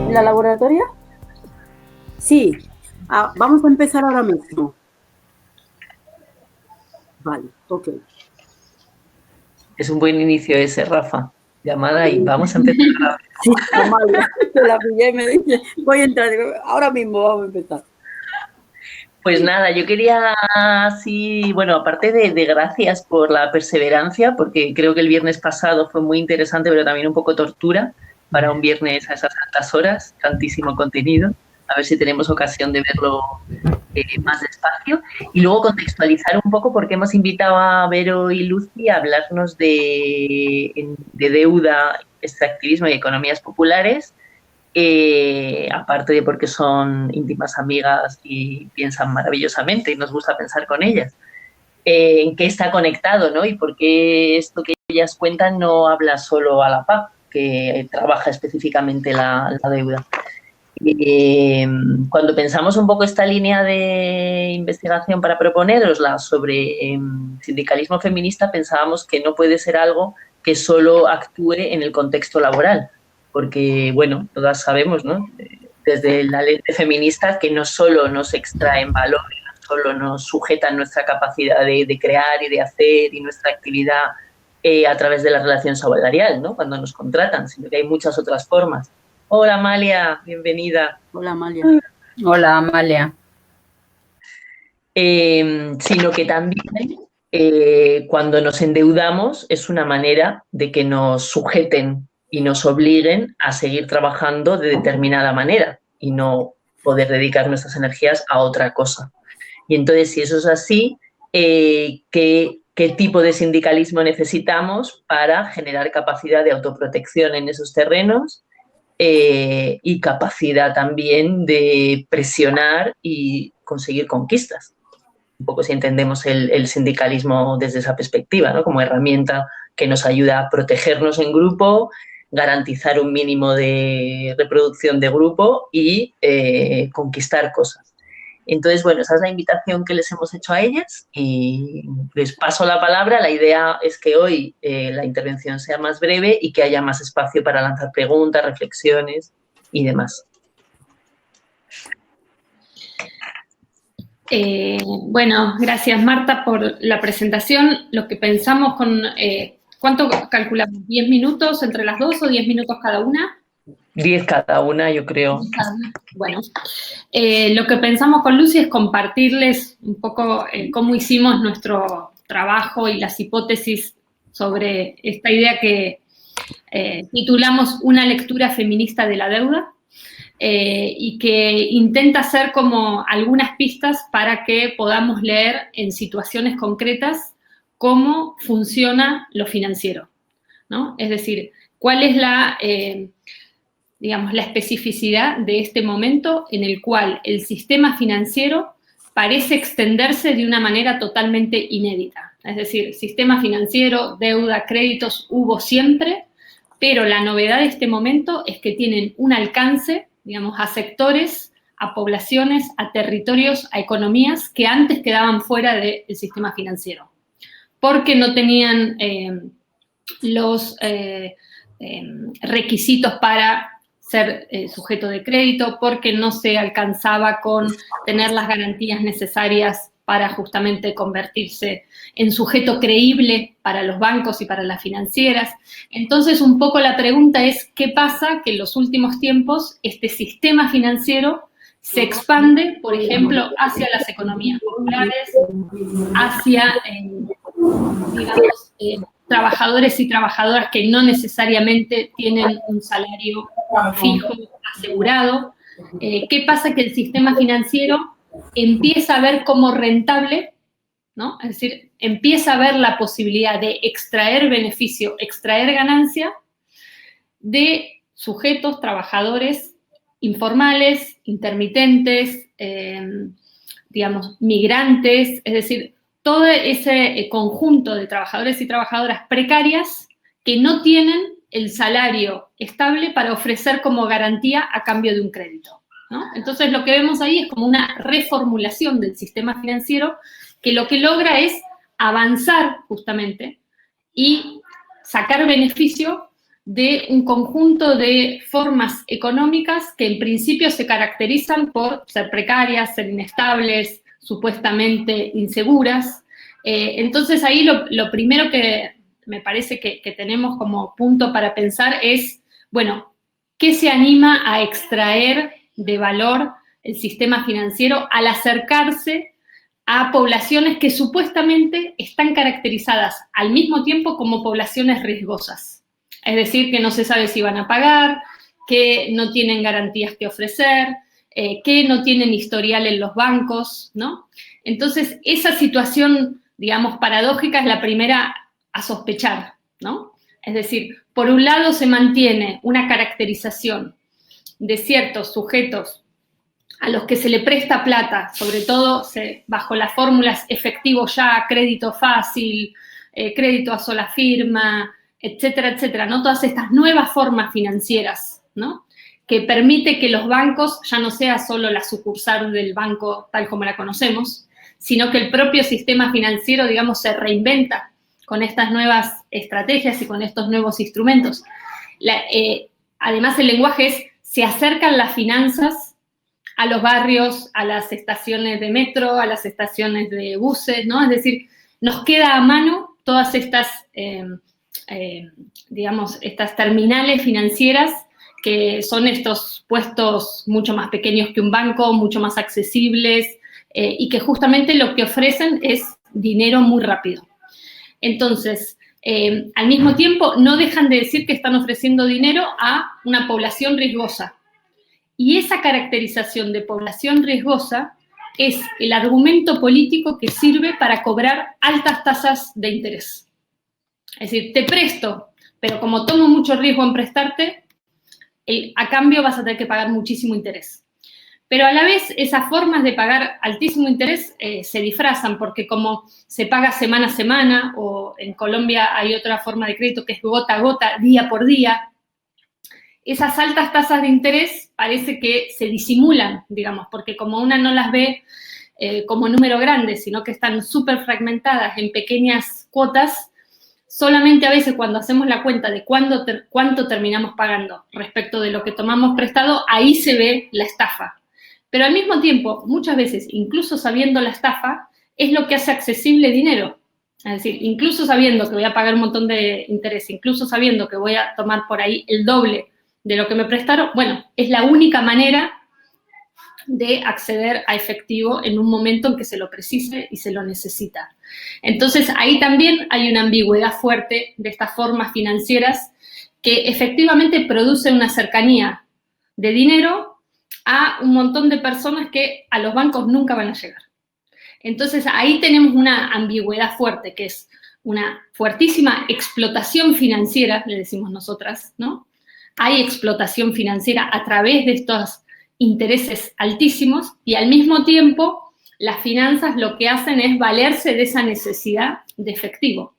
¿La laboratoria? Sí. Vamos a empezar ahora mismo. Vale, ok. Es un buen inicio ese, Rafa. Llamada y vamos a empezar. Sí, Amalia, te la pillé y me dice, voy a entrar. Digo, ahora mismo vamos a empezar. Pues nada, yo quería, sí, bueno, aparte de gracias por la perseverancia, porque creo que el viernes pasado fue muy interesante, pero también un poco tortura para un viernes a esas altas horas, tantísimo contenido. A ver si tenemos ocasión de verlo más despacio. Y luego contextualizar un poco porque hemos invitado a Vero y Lucy a hablarnos de deuda, extractivismo y economías populares. Aparte de porque son íntimas amigas y piensan maravillosamente y nos gusta pensar con ellas. En qué está conectado, ¿no? Y por qué esto que ellas cuentan no habla solo a la PAC, que trabaja específicamente la deuda. Cuando pensamos un poco esta línea de investigación para proponerosla sobre sindicalismo feminista, pensábamos que no puede ser algo que solo actúe en el contexto laboral, porque, bueno, todas sabemos, ¿no?, desde la lente feminista, que no solo nos extraen valor, no solo nos sujetan nuestra capacidad de crear y de hacer y nuestra actividad a través de la relación salarial, ¿no?, cuando nos contratan, sino que hay muchas otras formas. Hola, Amalia, bienvenida. Hola, Amalia. Hola, Amalia. Sino que también cuando nos endeudamos es una manera de que nos sujeten y nos obliguen a seguir trabajando de determinada manera y no poder dedicar nuestras energías a otra cosa. Y entonces, si eso es así, ¿qué tipo de sindicalismo necesitamos para generar capacidad de autoprotección en esos terrenos? Y capacidad también de presionar y conseguir conquistas. Un poco si entendemos el sindicalismo desde esa perspectiva, ¿no?, como herramienta que nos ayuda a protegernos en grupo, garantizar un mínimo de reproducción de grupo y conquistar cosas. Entonces, bueno, esa es la invitación que les hemos hecho a ellas y les paso la palabra. La idea es que hoy la intervención sea más breve y que haya más espacio para lanzar preguntas, reflexiones y demás. Bueno, gracias, Marta, por la presentación. Lo que pensamos con... ¿cuánto calculamos? ¿10 minutos entre las dos o 10 minutos cada una? 10 cada una, yo creo. Bueno, lo que pensamos con Lucy es compartirles un poco cómo hicimos nuestro trabajo y las hipótesis sobre esta idea que titulamos Una lectura feminista de la deuda, y que intenta hacer como algunas pistas para que podamos leer en situaciones concretas cómo funciona lo financiero, ¿no? Es decir, cuál es digamos, la especificidad de este momento en el cual el sistema financiero parece extenderse de una manera totalmente inédita. Es decir, sistema financiero, deuda, créditos, hubo siempre, pero la novedad de este momento es que tienen un alcance, digamos, a sectores, a poblaciones, a territorios, a economías que antes quedaban fuera del sistema financiero, porque no tenían los requisitos para ser sujeto de crédito, porque no se alcanzaba con tener las garantías necesarias para justamente convertirse en sujeto creíble para los bancos y para las financieras. Entonces, un poco la pregunta es, ¿qué pasa que en los últimos tiempos este sistema financiero se expande, por ejemplo, hacia las economías populares, hacia, digamos, trabajadores y trabajadoras que no necesariamente tienen un salario fijo, asegurado? ¿Qué pasa? Que el sistema financiero empieza a ver como rentable, ¿no? Es decir, empieza a ver la posibilidad de extraer beneficio, extraer ganancia de sujetos, trabajadores informales, intermitentes, digamos, migrantes, es decir, todo ese conjunto de trabajadores y trabajadoras precarias que no tienen el salario estable para ofrecer como garantía a cambio de un crédito. ¿no? Entonces lo que vemos ahí es como una reformulación del sistema financiero que lo que logra es avanzar justamente y sacar beneficio de un conjunto de formas económicas que en principio se caracterizan por ser precarias, ser inestables, supuestamente inseguras. Entonces ahí lo primero que me parece que tenemos como punto para pensar es, bueno, ¿qué se anima a extraer de valor el sistema financiero al acercarse a poblaciones que supuestamente están caracterizadas al mismo tiempo como poblaciones riesgosas? Es decir, que no se sabe si van a pagar, que no tienen garantías que ofrecer, que no tienen historial en los bancos, ¿no? Entonces, esa situación, digamos, paradójica es la primera a sospechar, ¿no? Es decir, por un lado se mantiene una caracterización de ciertos sujetos a los que se le presta plata, sobre todo bajo las fórmulas efectivo ya, crédito fácil, crédito a sola firma, etcétera, etcétera, ¿no? Todas estas nuevas formas financieras, ¿no? Que permite que los bancos ya no sea solo la sucursal del banco tal como la conocemos, sino que el propio sistema financiero, digamos, se reinventa con estas nuevas estrategias y con estos nuevos instrumentos. Además, el lenguaje es, se acercan las finanzas a los barrios, a las estaciones de metro, a las estaciones de buses, ¿no? Es decir, nos queda a mano todas estas, digamos, estas terminales financieras que son estos puestos mucho más pequeños que un banco, mucho más accesibles, y que justamente lo que ofrecen es dinero muy rápido. Entonces, al mismo tiempo, no dejan de decir que están ofreciendo dinero a una población riesgosa. Y esa caracterización de población riesgosa es el argumento político que sirve para cobrar altas tasas de interés. Es decir, te presto, pero como tomo mucho riesgo en prestarte, a cambio vas a tener que pagar muchísimo interés. Pero a la vez, esas formas de pagar altísimo interés se disfrazan, porque como se paga semana a semana, o en Colombia hay otra forma de crédito que es gota a gota, día por día, esas altas tasas de interés parece que se disimulan, digamos, porque como una no las ve como número grande, sino que están súper fragmentadas en pequeñas cuotas, solamente a veces cuando hacemos la cuenta de cuánto terminamos pagando respecto de lo que tomamos prestado, ahí se ve la estafa. Pero al mismo tiempo, muchas veces, incluso sabiendo la estafa, es lo que hace accesible dinero. Es decir, incluso sabiendo que voy a pagar un montón de interés, incluso sabiendo que voy a tomar por ahí el doble de lo que me prestaron, bueno, es la única manera de acceder a efectivo en un momento en que se lo precise y se lo necesita. Entonces, ahí también hay una ambigüedad fuerte de estas formas financieras que efectivamente producen una cercanía de dinero a un montón de personas que a los bancos nunca van a llegar. Entonces, ahí tenemos una ambigüedad fuerte, que es una fuertísima explotación financiera, le decimos nosotras, ¿no? Hay explotación financiera a través de estos intereses altísimos y al mismo tiempo las finanzas lo que hacen es valerse de esa necesidad de efectivo.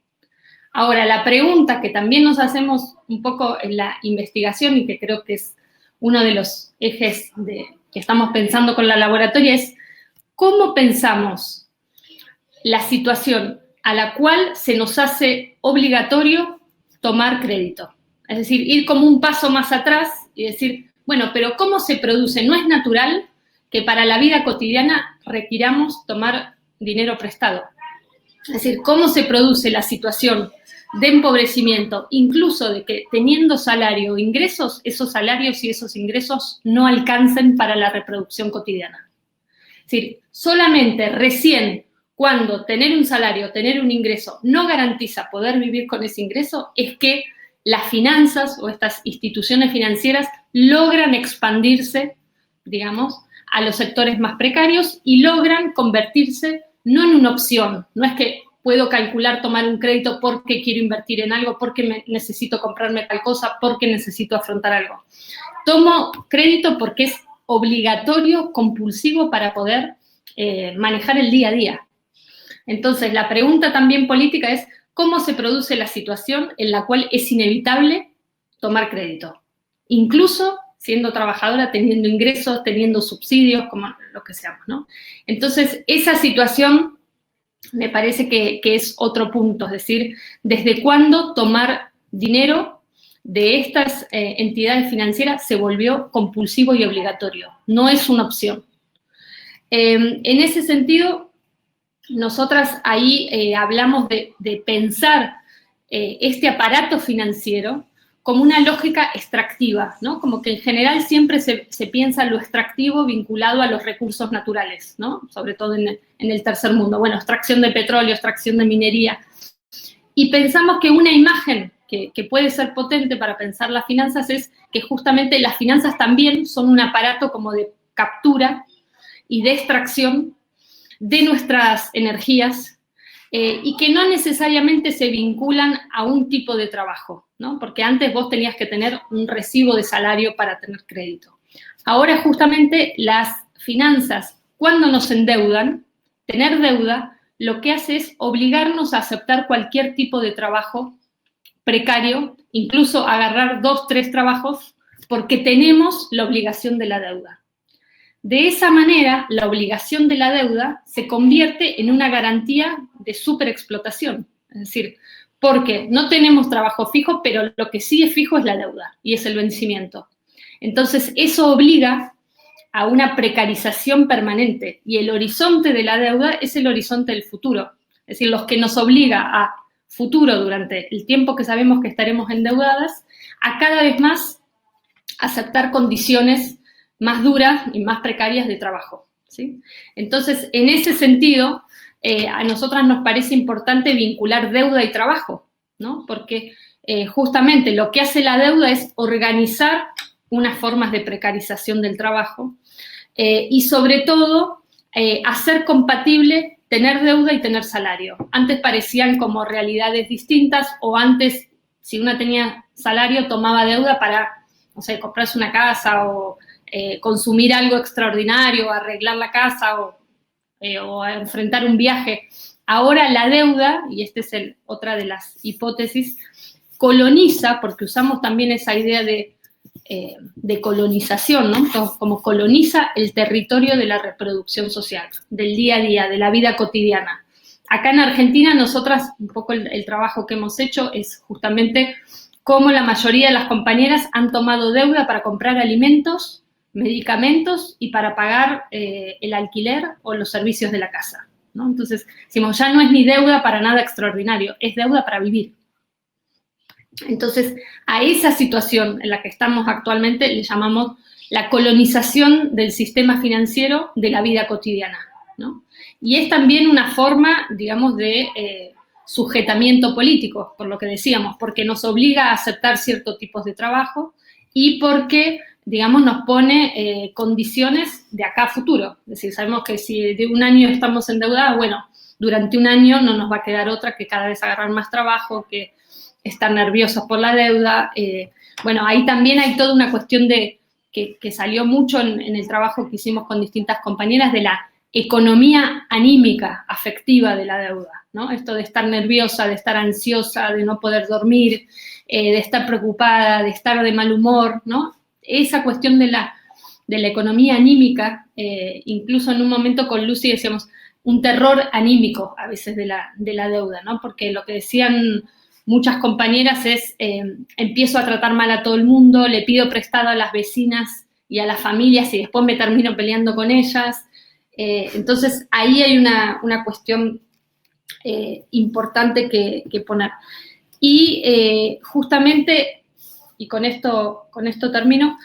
Ahora, la pregunta que también nos hacemos un poco en la investigación y que creo que es uno de los ejes que estamos pensando con la laboratoria es ¿cómo pensamos la situación a la cual se nos hace obligatorio tomar crédito? Es decir, ir como un paso más atrás y decir, bueno, pero ¿cómo se produce? No es natural que para la vida cotidiana requiramos tomar dinero prestado. Es decir, ¿cómo se produce la situación de empobrecimiento, incluso de que teniendo salario o ingresos, esos salarios y esos ingresos no alcancen para la reproducción cotidiana? Es decir, solamente recién cuando tener un salario, tener un ingreso no garantiza poder vivir con ese ingreso, es que las finanzas o estas instituciones financieras logran expandirse, digamos, a los sectores más precarios y logran convertirse no en una opción, no es que puedo calcular tomar un crédito porque quiero invertir en algo, porque necesito comprarme tal cosa, porque necesito afrontar algo. Tomo crédito porque es obligatorio, compulsivo para poder manejar el día a día. Entonces, la pregunta también política es ¿cómo se produce la situación en la cual es inevitable tomar crédito? Incluso siendo trabajadora, teniendo ingresos, teniendo subsidios, como lo que seamos, ¿no? Entonces, esa situación me parece que es otro punto, es decir, ¿desde cuándo tomar dinero de estas entidades financieras se volvió compulsivo y obligatorio? No es una opción. En ese sentido, nosotras ahí hablamos de pensar este aparato financiero como una lógica extractiva, ¿no? Como que en general siempre se piensa lo extractivo vinculado a los recursos naturales, ¿no? Sobre todo en el tercer mundo. Bueno, extracción de petróleo, extracción de minería. Y pensamos que una imagen que puede ser potente para pensar las finanzas es que justamente las finanzas también son un aparato como de captura y de extracción de nuestras energías y que no necesariamente se vinculan a un tipo de trabajo, ¿no? Porque antes vos tenías que tener un recibo de salario para tener crédito. Ahora justamente las finanzas, cuando nos endeudan, tener deuda, lo que hace es obligarnos a aceptar cualquier tipo de trabajo precario, incluso agarrar 2, 3 trabajos, porque tenemos la obligación de la deuda. De esa manera, la obligación de la deuda se convierte en una garantía de superexplotación. Es decir, porque no tenemos trabajo fijo, pero lo que sí es fijo es la deuda y es el vencimiento. Entonces, eso obliga a una precarización permanente y el horizonte de la deuda es el horizonte del futuro. Es decir, los que nos obliga a futuro durante el tiempo que sabemos que estaremos endeudadas, a cada vez más aceptar condiciones más duras y más precarias de trabajo, ¿sí? Entonces, en ese sentido, a nosotras nos parece importante vincular deuda y trabajo, ¿no? Porque justamente lo que hace la deuda es organizar unas formas de precarización del trabajo y sobre todo hacer compatible tener deuda y tener salario. Antes parecían como realidades distintas o antes, si una tenía salario, tomaba deuda para, no sé, comprarse una casa o consumir algo extraordinario, arreglar la casa o enfrentar un viaje. Ahora la deuda, y esta es otra de las hipótesis, coloniza, porque usamos también esa idea de colonización, ¿no? Entonces, como coloniza el territorio de la reproducción social, del día a día, de la vida cotidiana. Acá en Argentina, nosotras, un poco el trabajo que hemos hecho es justamente cómo la mayoría de las compañeras han tomado deuda para comprar alimentos, medicamentos y para pagar el alquiler o los servicios de la casa, ¿no? Entonces, decimos, ya no es ni deuda para nada extraordinario, es deuda para vivir. Entonces, a esa situación en la que estamos actualmente le llamamos la colonización del sistema financiero de la vida cotidiana, ¿no? Y es también una forma, digamos, de sujetamiento político, por lo que decíamos, porque nos obliga a aceptar ciertos tipos de trabajo y porque, digamos, nos pone condiciones de acá a futuro. Es decir, sabemos que si de un año estamos endeudadas, bueno, durante un año no nos va a quedar otra que cada vez agarrar más trabajo, que estar nerviosos por la deuda. Bueno, ahí también hay toda una cuestión de que salió mucho en el trabajo que hicimos con distintas compañeras de la economía anímica, afectiva de la deuda, ¿no? Esto de estar nerviosa, de estar ansiosa, de no poder dormir, de estar preocupada, de estar de mal humor, ¿no? Esa cuestión de la economía anímica, incluso en un momento con Lucy decíamos un terror anímico a veces de la deuda, ¿no? Porque lo que decían muchas compañeras es, empiezo a tratar mal a todo el mundo, le pido prestado a las vecinas y a las familias y después me termino peleando con ellas. Entonces, ahí hay una cuestión importante que poner. Y justamente, y con esto termino,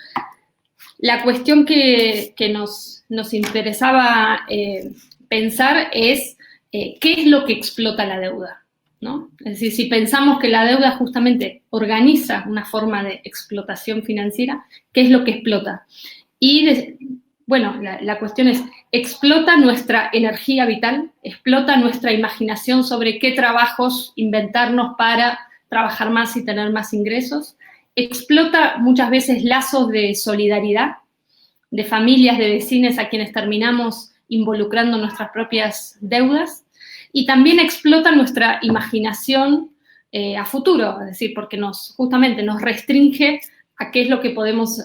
la cuestión que nos interesaba pensar es qué es lo que explota la deuda, ¿no? Es decir, si pensamos que la deuda justamente organiza una forma de explotación financiera, ¿qué es lo que explota? Y bueno, la cuestión es, explota nuestra energía vital, explota nuestra imaginación sobre qué trabajos inventarnos para trabajar más y tener más ingresos, explota muchas veces lazos de solidaridad, de familias, de vecinos a quienes terminamos involucrando nuestras propias deudas, y también explota nuestra imaginación a futuro, es decir, porque justamente nos restringe a qué es lo que podemos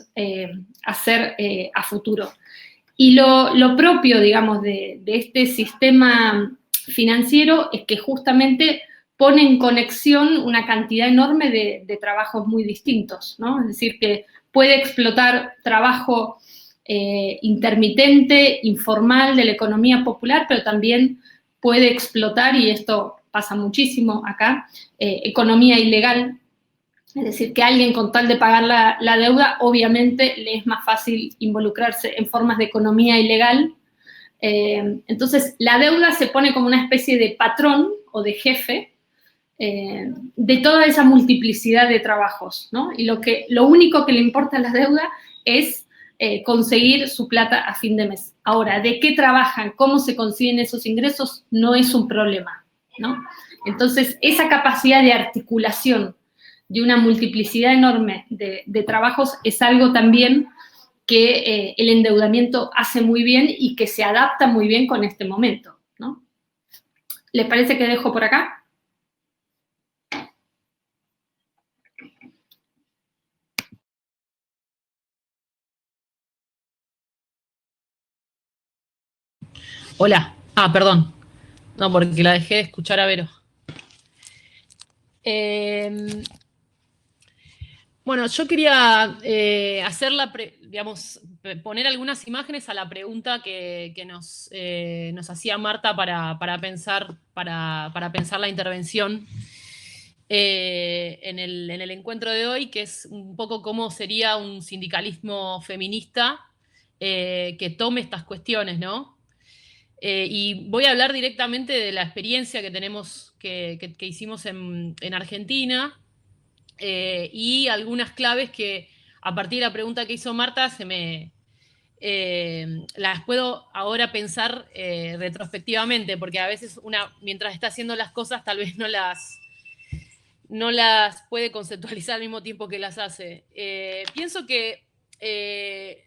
hacer a futuro. Y lo propio, digamos, de este sistema financiero es que justamente pone en conexión una cantidad enorme de trabajos muy distintos, ¿no? Es decir, que puede explotar trabajo intermitente, informal, de la economía popular, pero también puede explotar, y esto pasa muchísimo acá, economía ilegal. Es decir, que alguien con tal de pagar la deuda, obviamente le es más fácil involucrarse en formas de economía ilegal. Entonces, la deuda se pone como una especie de patrón o de jefe de toda esa multiplicidad de trabajos, ¿no? Y lo único que le importa a la deuda es conseguir su plata a fin de mes. Ahora, ¿de qué trabajan? ¿Cómo se consiguen esos ingresos? No es un problema, ¿no? Entonces, esa capacidad de articulación de una multiplicidad enorme de trabajos es algo también que el endeudamiento hace muy bien y que se adapta muy bien con este momento, ¿no? ¿Les parece que dejo por acá? Hola. Perdón. No, porque la dejé de escuchar a Vero. Bueno, yo quería hacer poner algunas imágenes a la pregunta que nos hacía Marta para pensar la intervención en el encuentro de hoy, que es un poco cómo sería un sindicalismo feminista que tome estas cuestiones, ¿no? Y voy a hablar directamente de la experiencia que tenemos, que hicimos en Argentina, y algunas claves que a partir de la pregunta que hizo Marta las puedo ahora pensar retrospectivamente, porque a veces mientras está haciendo las cosas tal vez no las puede conceptualizar al mismo tiempo que las hace. Pienso que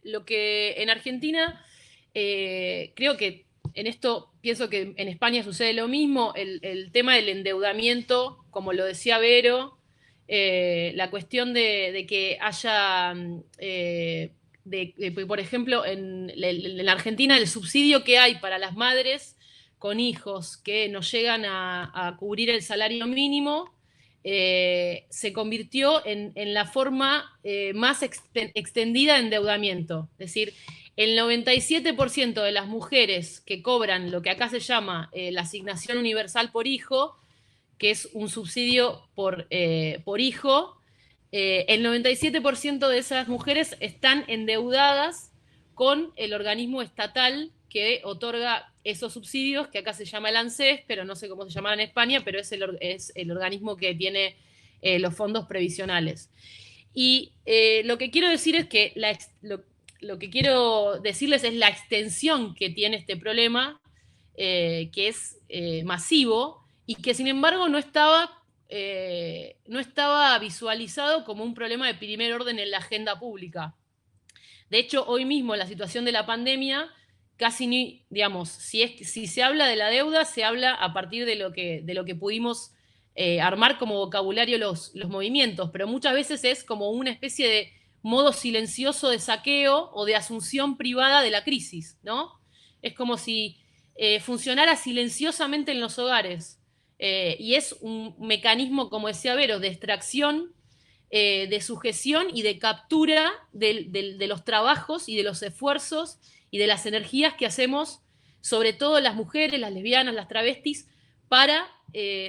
lo que en Argentina, creo que en esto pienso que en España sucede lo mismo, el tema del endeudamiento, como lo decía Vero, la cuestión de que haya, por ejemplo, en la Argentina, el subsidio que hay para las madres con hijos que no llegan a cubrir el salario mínimo, se convirtió en la forma más extendida de endeudamiento. Es decir, el 97% de las mujeres que cobran lo que acá se llama la asignación universal por hijo, que es un subsidio por hijo, el 97% de esas mujeres están endeudadas con el organismo estatal que otorga esos subsidios, que acá se llama el ANSES, pero no sé cómo se llama en España, pero es el organismo que tiene los fondos previsionales. Y lo que quiero decir es que lo que quiero decirles es la extensión que tiene este problema, que es masivo, y que sin embargo no estaba visualizado como un problema de primer orden en la agenda pública. De hecho, hoy mismo, en la situación de la pandemia, casi ni, digamos, si se habla de la deuda, se habla a partir de lo que pudimos armar como vocabulario los movimientos, pero muchas veces es como una especie de modo silencioso de saqueo o de asunción privada de la crisis, ¿no? Es como si funcionara silenciosamente en los hogares. Y es un mecanismo, como decía Vero, de extracción, de sujeción y de captura de los trabajos y de los esfuerzos y de las energías que hacemos, sobre todo las mujeres, las lesbianas, las travestis, para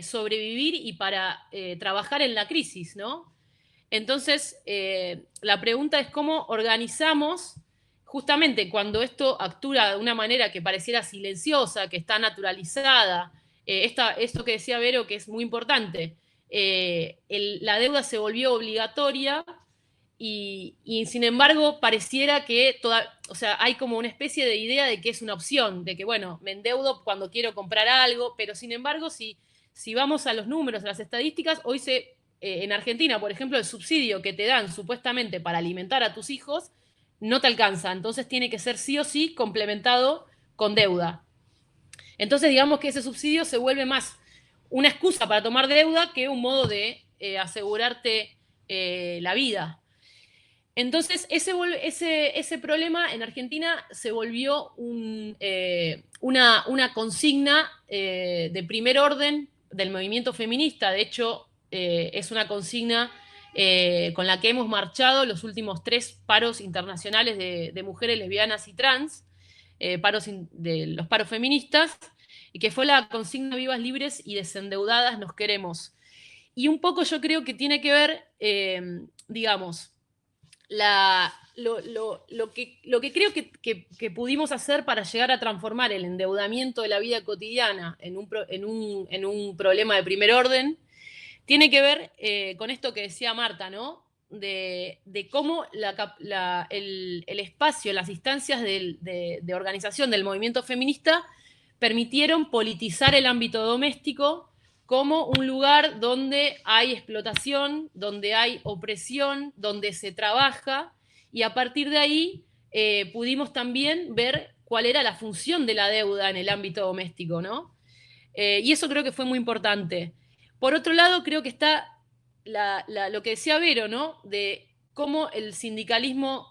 sobrevivir y para trabajar en la crisis, ¿no? Entonces, la pregunta es cómo organizamos, justamente cuando esto actúa de una manera que pareciera silenciosa, que está naturalizada, esto que decía Vero, que es muy importante, la deuda se volvió obligatoria y sin embargo pareciera que hay como una especie de idea de que es una opción, de que bueno, me endeudo cuando quiero comprar algo, pero sin embargo si vamos a los números, a las estadísticas, hoy en Argentina, por ejemplo, el subsidio que te dan supuestamente para alimentar a tus hijos no te alcanza, entonces tiene que ser sí o sí complementado con deuda. Entonces digamos que ese subsidio se vuelve más una excusa para tomar deuda que un modo de asegurarte la vida. Entonces, ese problema en Argentina se volvió una consigna de primer orden del movimiento feminista. De hecho, es una consigna con la que hemos marchado los últimos 3 paros internacionales de mujeres lesbianas y trans, de los paros feministas, y que fue la consigna Vivas, Libres y Desendeudadas nos queremos. Y un poco yo creo que tiene que ver, digamos, lo que creo que pudimos hacer para llegar a transformar el endeudamiento de la vida cotidiana en un problema de primer orden, tiene que ver con esto que decía Marta, ¿no? De cómo el espacio, las instancias de organización del movimiento feminista permitieron politizar el ámbito doméstico como un lugar donde hay explotación, donde hay opresión, donde se trabaja, y a partir de ahí pudimos también ver cuál era la función de la deuda en el ámbito doméstico, ¿no? Y eso creo que fue muy importante. Por otro lado, creo que está lo que decía Vero, ¿no? De cómo el sindicalismo,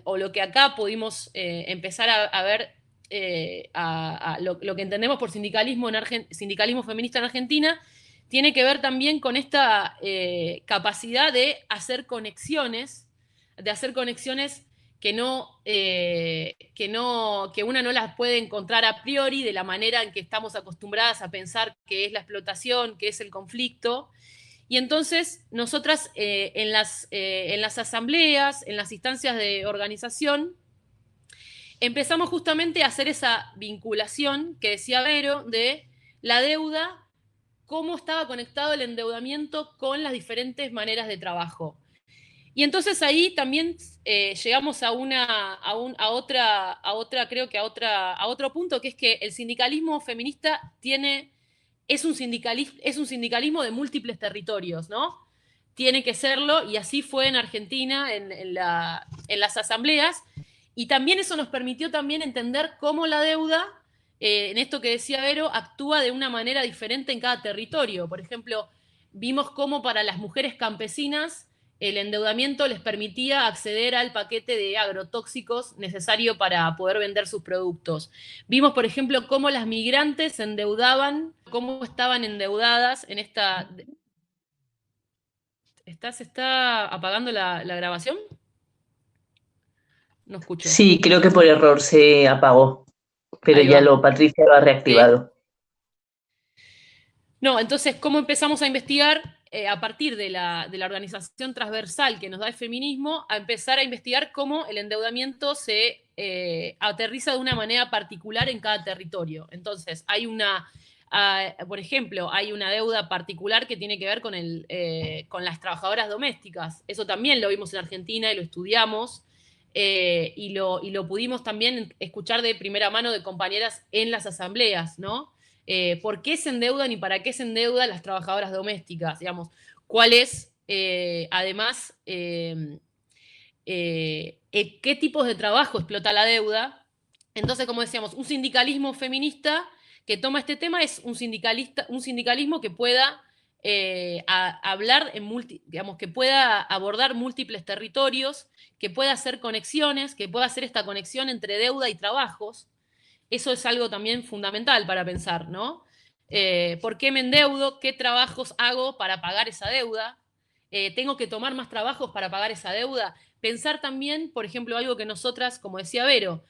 o lo que acá pudimos empezar a ver, lo que entendemos por sindicalismo, sindicalismo feminista en Argentina, tiene que ver también con esta capacidad de hacer conexiones que una no las puede encontrar a priori de la manera en que estamos acostumbradas a pensar que es la explotación, que es el conflicto. Y entonces nosotras en las asambleas, en las instancias de organización, empezamos justamente a hacer esa vinculación que decía Vero de la deuda, cómo estaba conectado el endeudamiento con las diferentes maneras de trabajo. Y entonces ahí también llegamos a otro punto, que es que el sindicalismo feminista es un sindicalismo de múltiples territorios, ¿no? Tiene que serlo, y así fue en Argentina, en las asambleas. Y también eso nos permitió también entender cómo la deuda, en esto que decía Vero, actúa de una manera diferente en cada territorio. Por ejemplo, vimos cómo para las mujeres campesinas el endeudamiento les permitía acceder al paquete de agrotóxicos necesario para poder vender sus productos. Vimos, por ejemplo, cómo las migrantes se endeudaban, cómo estaban endeudadas en esta... ¿Se está apagando la grabación? No escucho. Sí, creo que por error se apagó, pero Ahí ya va. Patricia lo ha reactivado. No, entonces, ¿cómo empezamos a investigar a partir de la organización transversal que nos da el feminismo, a empezar a investigar cómo el endeudamiento se aterriza de una manera particular en cada territorio? Entonces, por ejemplo, hay una deuda particular que tiene que ver con las trabajadoras domésticas. Eso también lo vimos en Argentina y lo estudiamos. Y lo pudimos también escuchar de primera mano de compañeras en las asambleas, ¿no? ¿Por qué se endeudan y para qué se endeudan las trabajadoras domésticas? Digamos, ¿cuál es, además, qué tipos de trabajo explota la deuda? Entonces, como decíamos, un sindicalismo feminista que toma este tema es un sindicalismo que pueda hablar digamos, que pueda abordar múltiples territorios, que pueda hacer conexiones, que pueda hacer esta conexión entre deuda y trabajos. Eso es algo también fundamental para pensar, ¿no? ¿Por qué me endeudo? ¿Qué trabajos hago para pagar esa deuda? ¿Tengo que tomar más trabajos para pagar esa deuda? Pensar también, por ejemplo, algo que nosotras, como decía Vero,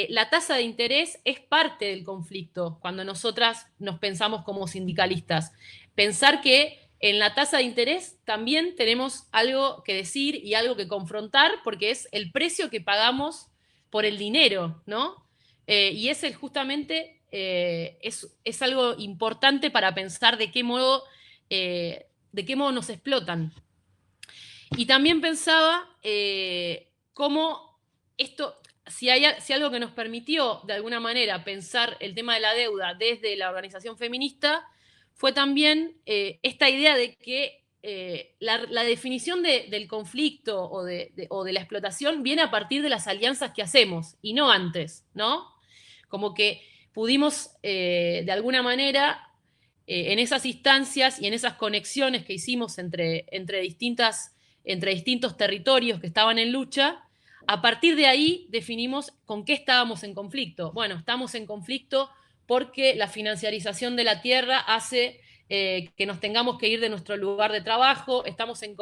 la tasa de interés es parte del conflicto cuando nosotras nos pensamos como sindicalistas. Pensar que en la tasa de interés también tenemos algo que decir y algo que confrontar, porque es el precio que pagamos por el dinero, ¿no? Y justamente es algo importante para pensar de qué modo nos explotan. Y también pensaba cómo esto, si algo que nos permitió de alguna manera pensar el tema de la deuda desde la organización feminista, fue también esta idea de que la definición del conflicto o de la explotación viene a partir de las alianzas que hacemos y no antes, ¿no? Como que pudimos de alguna manera en esas instancias y en esas conexiones que hicimos entre distintas entre distintos territorios que estaban en lucha. A partir de ahí definimos con qué estábamos en conflicto. Bueno, estamos en conflicto porque la financiarización de la tierra hace que nos tengamos que ir de nuestro lugar de trabajo, estamos en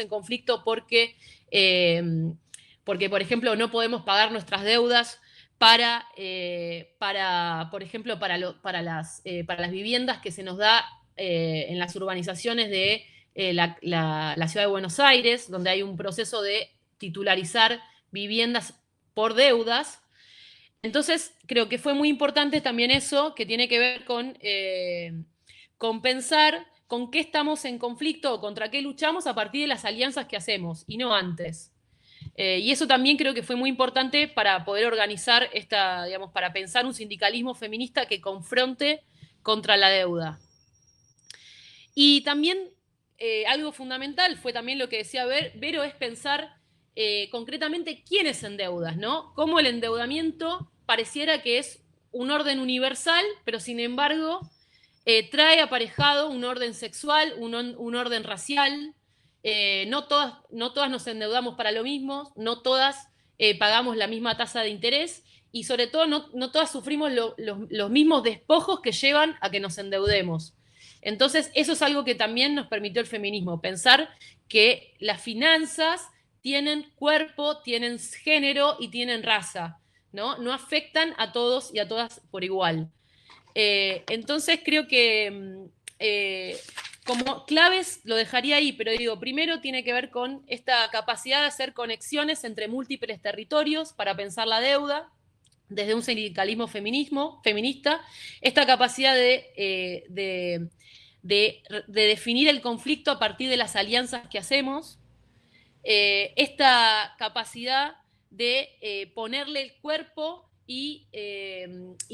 conflicto porque, por ejemplo, no podemos pagar nuestras deudas por ejemplo, para las viviendas que se nos da en las urbanizaciones de la ciudad de Buenos Aires, donde hay un proceso de titularizar viviendas por deudas. Entonces, creo que fue muy importante también eso, que tiene que ver con pensar con qué estamos en conflicto o contra qué luchamos a partir de las alianzas que hacemos, y no antes. Y eso también creo que fue muy importante para poder organizar para pensar un sindicalismo feminista que confronte contra la deuda. Y también algo fundamental fue también lo que decía Vero, es pensar concretamente quiénes se endeudan, ¿no? Cómo el endeudamiento pareciera que es un orden universal, pero sin embargo trae aparejado un orden sexual, un orden racial. No todas nos endeudamos para lo mismo, no todas pagamos la misma tasa de interés y sobre todo no todas sufrimos los mismos despojos que llevan a que nos endeudemos. Entonces, eso es algo que también nos permitió el feminismo, pensar que las finanzas tienen cuerpo, tienen género y tienen raza, ¿no? No afectan a todos y a todas por igual. Entonces, creo que como claves lo dejaría ahí, pero digo, primero tiene que ver con esta capacidad de hacer conexiones entre múltiples territorios para pensar la deuda, desde un sindicalismo feminista, esta capacidad de definir el conflicto a partir de las alianzas que hacemos, esta capacidad de ponerle el cuerpo y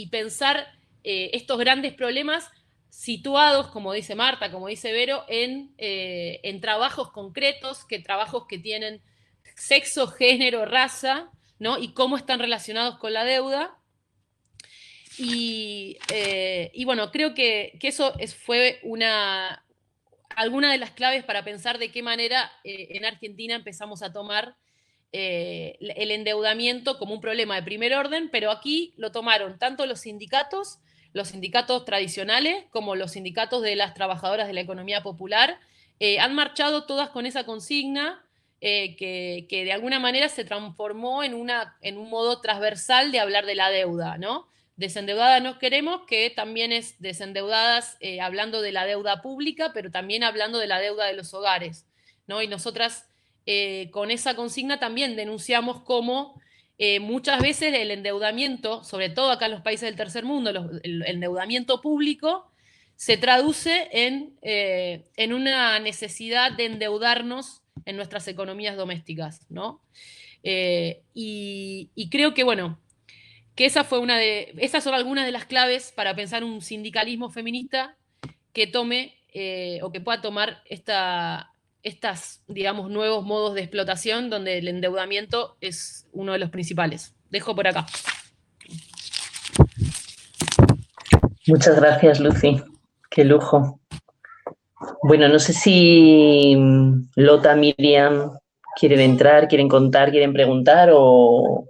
pensar estos grandes problemas situados, como dice Marta, como dice Vero, en trabajos concretos, trabajos que tienen sexo, género, raza, ¿no? Y cómo están relacionados con la deuda. Y bueno, creo que eso fue alguna de las claves para pensar de qué manera en Argentina empezamos a tomar el endeudamiento como un problema de primer orden, pero aquí lo tomaron tanto los sindicatos tradicionales como los sindicatos de las trabajadoras de la economía popular. Han marchado todas con esa consigna que de alguna manera se transformó en un modo transversal de hablar de la deuda, ¿no? Desendeudadas no queremos, que también es desendeudadas hablando de la deuda pública, pero también hablando de la deuda de los hogares, ¿no? Y nosotras con esa consigna también denunciamos cómo muchas veces el endeudamiento, sobre todo acá en los países del tercer mundo, el endeudamiento público se traduce en una necesidad de endeudarnos en nuestras economías domésticas, ¿no? Y creo que, bueno, que esas son algunas de las claves para pensar un sindicalismo feminista que tome o que pueda tomar estas, digamos, nuevos modos de explotación donde el endeudamiento es uno de los principales. Dejo por acá. Muchas gracias, Lucy. Qué lujo. Bueno, no sé si Lota, Miriam quieren entrar, quieren contar, quieren preguntar, o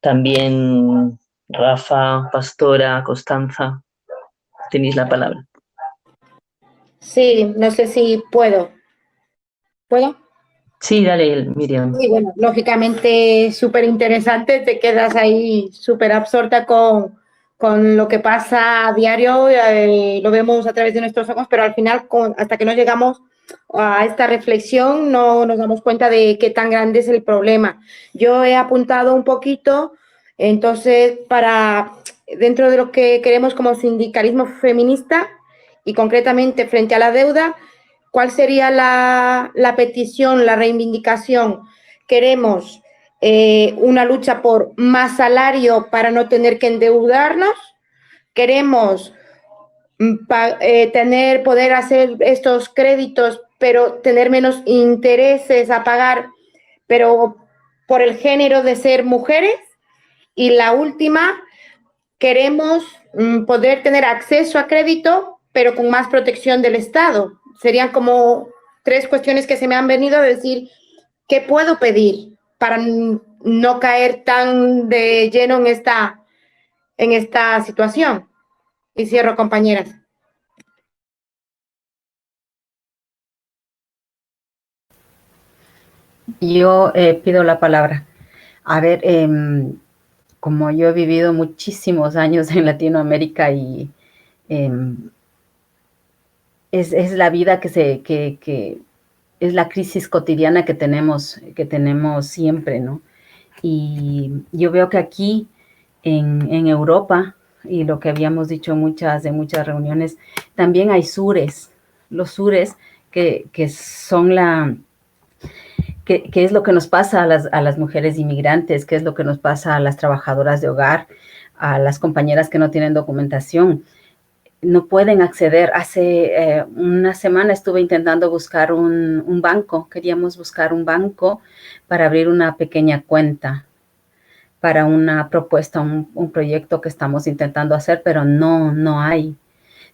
también Rafa, Pastora, Constanza. Tenéis la palabra. Sí, no sé si puedo. ¿Puedo? Sí, dale, Miriam. Sí, bueno, lógicamente súper interesante, te quedas ahí súper absorta con lo que pasa a diario, lo vemos a través de nuestros ojos, pero al final, hasta que no llegamos a esta reflexión, no nos damos cuenta de qué tan grande es el problema. Yo he apuntado un poquito, entonces, dentro de lo que queremos como sindicalismo feminista y concretamente frente a la deuda, ¿cuál sería la petición, la reivindicación? Queremos una lucha por más salario para no tener que endeudarnos. Queremos poder hacer estos créditos, pero tener menos intereses a pagar, pero por el género de ser mujeres. Y la última, queremos poder tener acceso a crédito, pero con más protección del Estado. Serían como tres cuestiones que se me han venido a decir, ¿qué puedo pedir para no caer tan de lleno en esta situación? Y cierro, compañeras. Yo pido la palabra. A ver, como yo he vivido muchísimos años en Latinoamérica y es la vida que es la crisis cotidiana que tenemos siempre, ¿no? Y yo veo que aquí en Europa, y lo que habíamos dicho en muchas reuniones, también hay sures, los sures que son qué es lo que nos pasa a las mujeres inmigrantes, qué es lo que nos pasa a las trabajadoras de hogar, a las compañeras que no tienen documentación. No pueden acceder. Hace una semana estuve intentando buscar un banco. Queríamos buscar un banco para abrir una pequeña cuenta para una propuesta, un proyecto que estamos intentando hacer, pero no hay.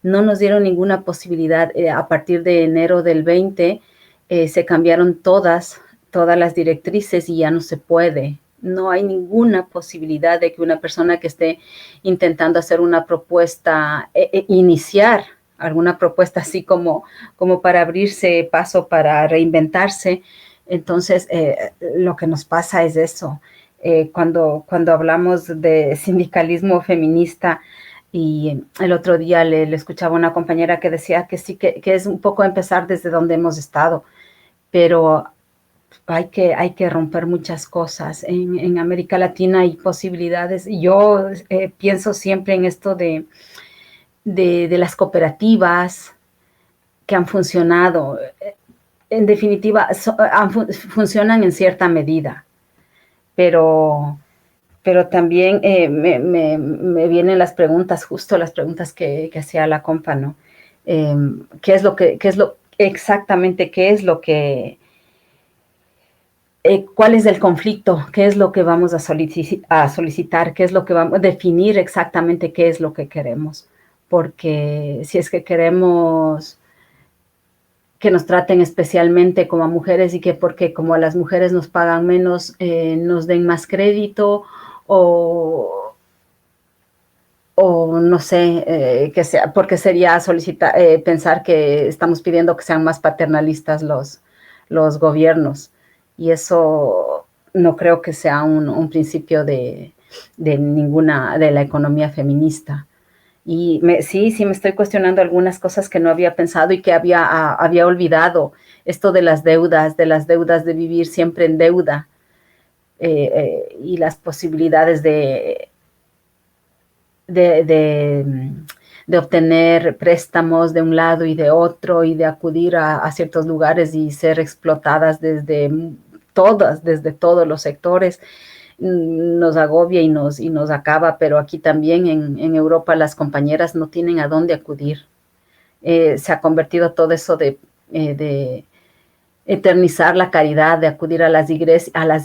No nos dieron ninguna posibilidad. A partir de enero del 20 se cambiaron todas las directrices y ya no se puede. No hay ninguna posibilidad de que una persona que esté intentando hacer una propuesta, iniciar alguna propuesta así como para abrirse paso, para reinventarse. Entonces, lo que nos pasa es eso. Cuando hablamos de sindicalismo feminista, y el otro día le escuchaba a una compañera que decía que sí, que es un poco empezar desde donde hemos estado, pero hay que romper muchas cosas. En América Latina hay posibilidades. Yo pienso siempre en esto de las cooperativas que han funcionado. En definitiva, funcionan en cierta medida, pero también me vienen las preguntas, justo las preguntas que hacía la compa, ¿no? ¿Cuál es el conflicto? ¿Qué es lo que vamos a solicitar? ¿Qué es lo que vamos a definir exactamente qué es lo que queremos? Porque si es que queremos que nos traten especialmente como a mujeres y que porque como a las mujeres nos pagan menos, nos den más crédito o no sé, que sea, porque sería pensar que estamos pidiendo que sean más paternalistas los gobiernos. Y eso no creo que sea un principio de la economía feminista. Y sí me estoy cuestionando algunas cosas que no había pensado y que había olvidado. Esto de las deudas de vivir siempre en deuda, y las posibilidades de obtener préstamos de un lado y de otro y de acudir a ciertos lugares y ser explotadas desde todos los sectores, nos agobia y nos acaba. Pero aquí también en Europa las compañeras no tienen a dónde acudir. Se ha convertido todo eso de eternizar la caridad, de acudir a las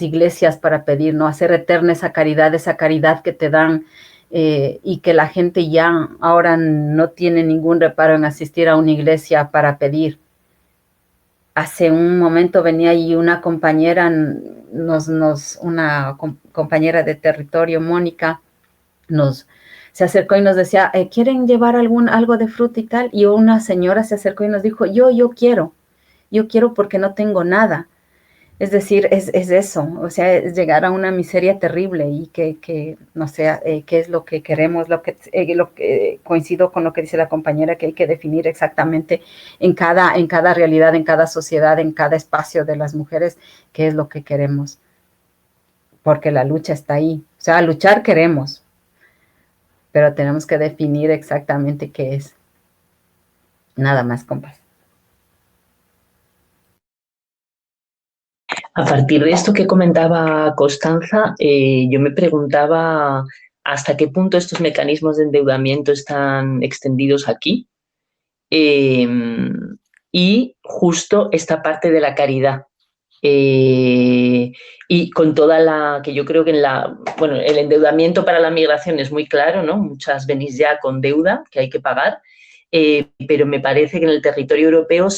iglesias para pedir, ¿no? Hacer eterna esa caridad que te dan, y que la gente ya ahora no tiene ningún reparo en asistir a una iglesia para pedir. Hace un momento venía allí una compañera, una compañera de territorio, Mónica, se acercó y nos decía, ¿quieren llevar algo de fruta y tal? Y una señora se acercó y nos dijo, yo quiero porque no tengo nada. Es decir, es eso, o sea, es llegar a una miseria terrible y que no sé, qué es lo que queremos, lo que coincido con lo que dice la compañera, que hay que definir exactamente en cada realidad, en cada sociedad, en cada espacio de las mujeres, qué es lo que queremos, porque la lucha está ahí. O sea, luchar queremos, pero tenemos que definir exactamente qué es. Nada más, compas. A partir de esto que comentaba Constanza, yo me preguntaba hasta qué punto estos mecanismos de endeudamiento están extendidos aquí, y justo esta parte de la caridad. Y con toda que yo creo que el endeudamiento para la migración es muy claro, ¿no? Muchas venís ya con deuda que hay que pagar, pero me parece que en el territorio europeo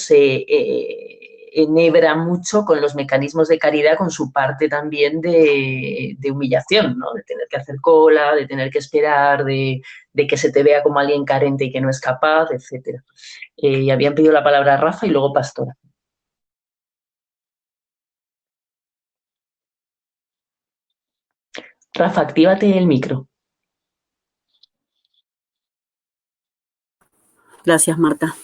enhebra mucho con los mecanismos de caridad, con su parte también de humillación, ¿no? De tener que hacer cola, de tener que esperar, de que se te vea como alguien carente y que no es capaz, etc. Y habían pedido la palabra Rafa y luego Pastora. Rafa, actívate el micro. Gracias, Marta.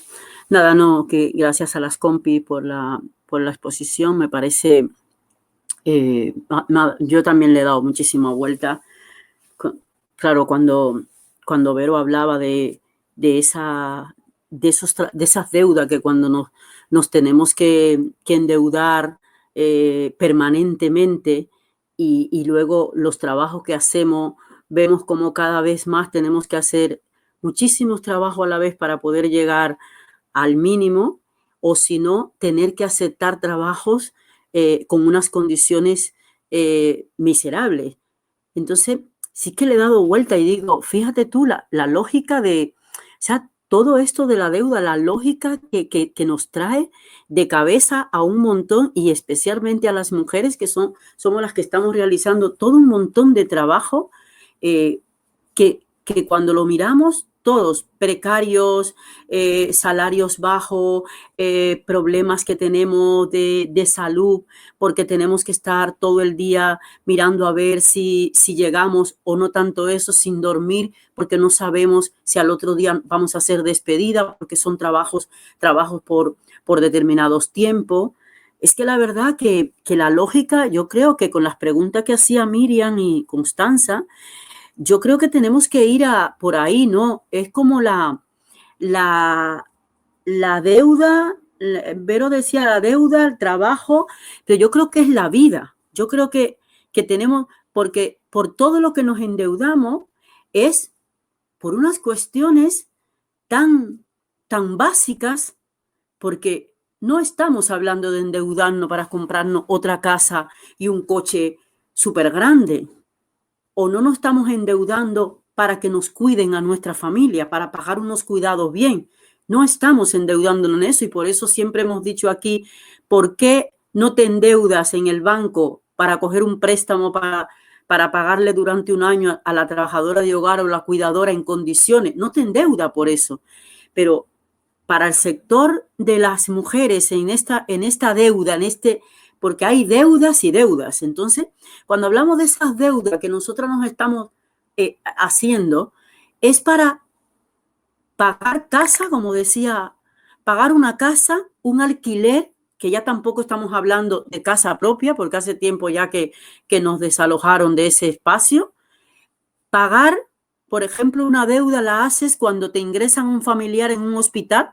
Nada, no, que gracias a las compi por la exposición. Me parece, yo también le he dado muchísima vuelta. Claro, cuando Vero hablaba de esas deudas que cuando nos tenemos que endeudar permanentemente y luego los trabajos que hacemos, vemos como cada vez más tenemos que hacer muchísimos trabajos a la vez para poder llegar al mínimo, o si no, tener que aceptar trabajos con unas condiciones miserables. Entonces, sí que le he dado vuelta y digo, fíjate tú, la lógica de, o sea, todo esto de la deuda, la lógica que nos trae de cabeza a un montón, y especialmente a las mujeres que somos las que estamos realizando todo un montón de trabajo que cuando lo miramos, todos precarios, salarios bajos, problemas que tenemos de salud, porque tenemos que estar todo el día mirando a ver si llegamos, o no tanto eso, sin dormir, porque no sabemos si al otro día vamos a ser despedida, porque son trabajos por determinados tiempos. Es que la verdad que la lógica, yo creo que con las preguntas que hacía Miriam y Constanza, yo creo que tenemos que ir por ahí, ¿no? Es como la deuda, Vero decía la deuda, el trabajo, pero yo creo que es la vida. Yo creo que tenemos, porque por todo lo que nos endeudamos es por unas cuestiones tan básicas, porque no estamos hablando de endeudarnos para comprarnos otra casa y un coche súper grande. O no nos estamos endeudando para que nos cuiden a nuestra familia, para pagar unos cuidados bien. No estamos endeudándonos en eso, y por eso siempre hemos dicho aquí, ¿por qué no te endeudas en el banco para coger un préstamo para pagarle durante un año a la trabajadora de hogar o la cuidadora en condiciones? No te endeuda por eso. Pero para el sector de las mujeres en esta deuda, porque hay deudas y deudas. Entonces, cuando hablamos de esas deudas que nosotros nos estamos haciendo, es para pagar casa, como decía, pagar una casa, un alquiler, que ya tampoco estamos hablando de casa propia, porque hace tiempo ya que nos desalojaron de ese espacio. Pagar, por ejemplo, una deuda la haces cuando te ingresan un familiar en un hospital,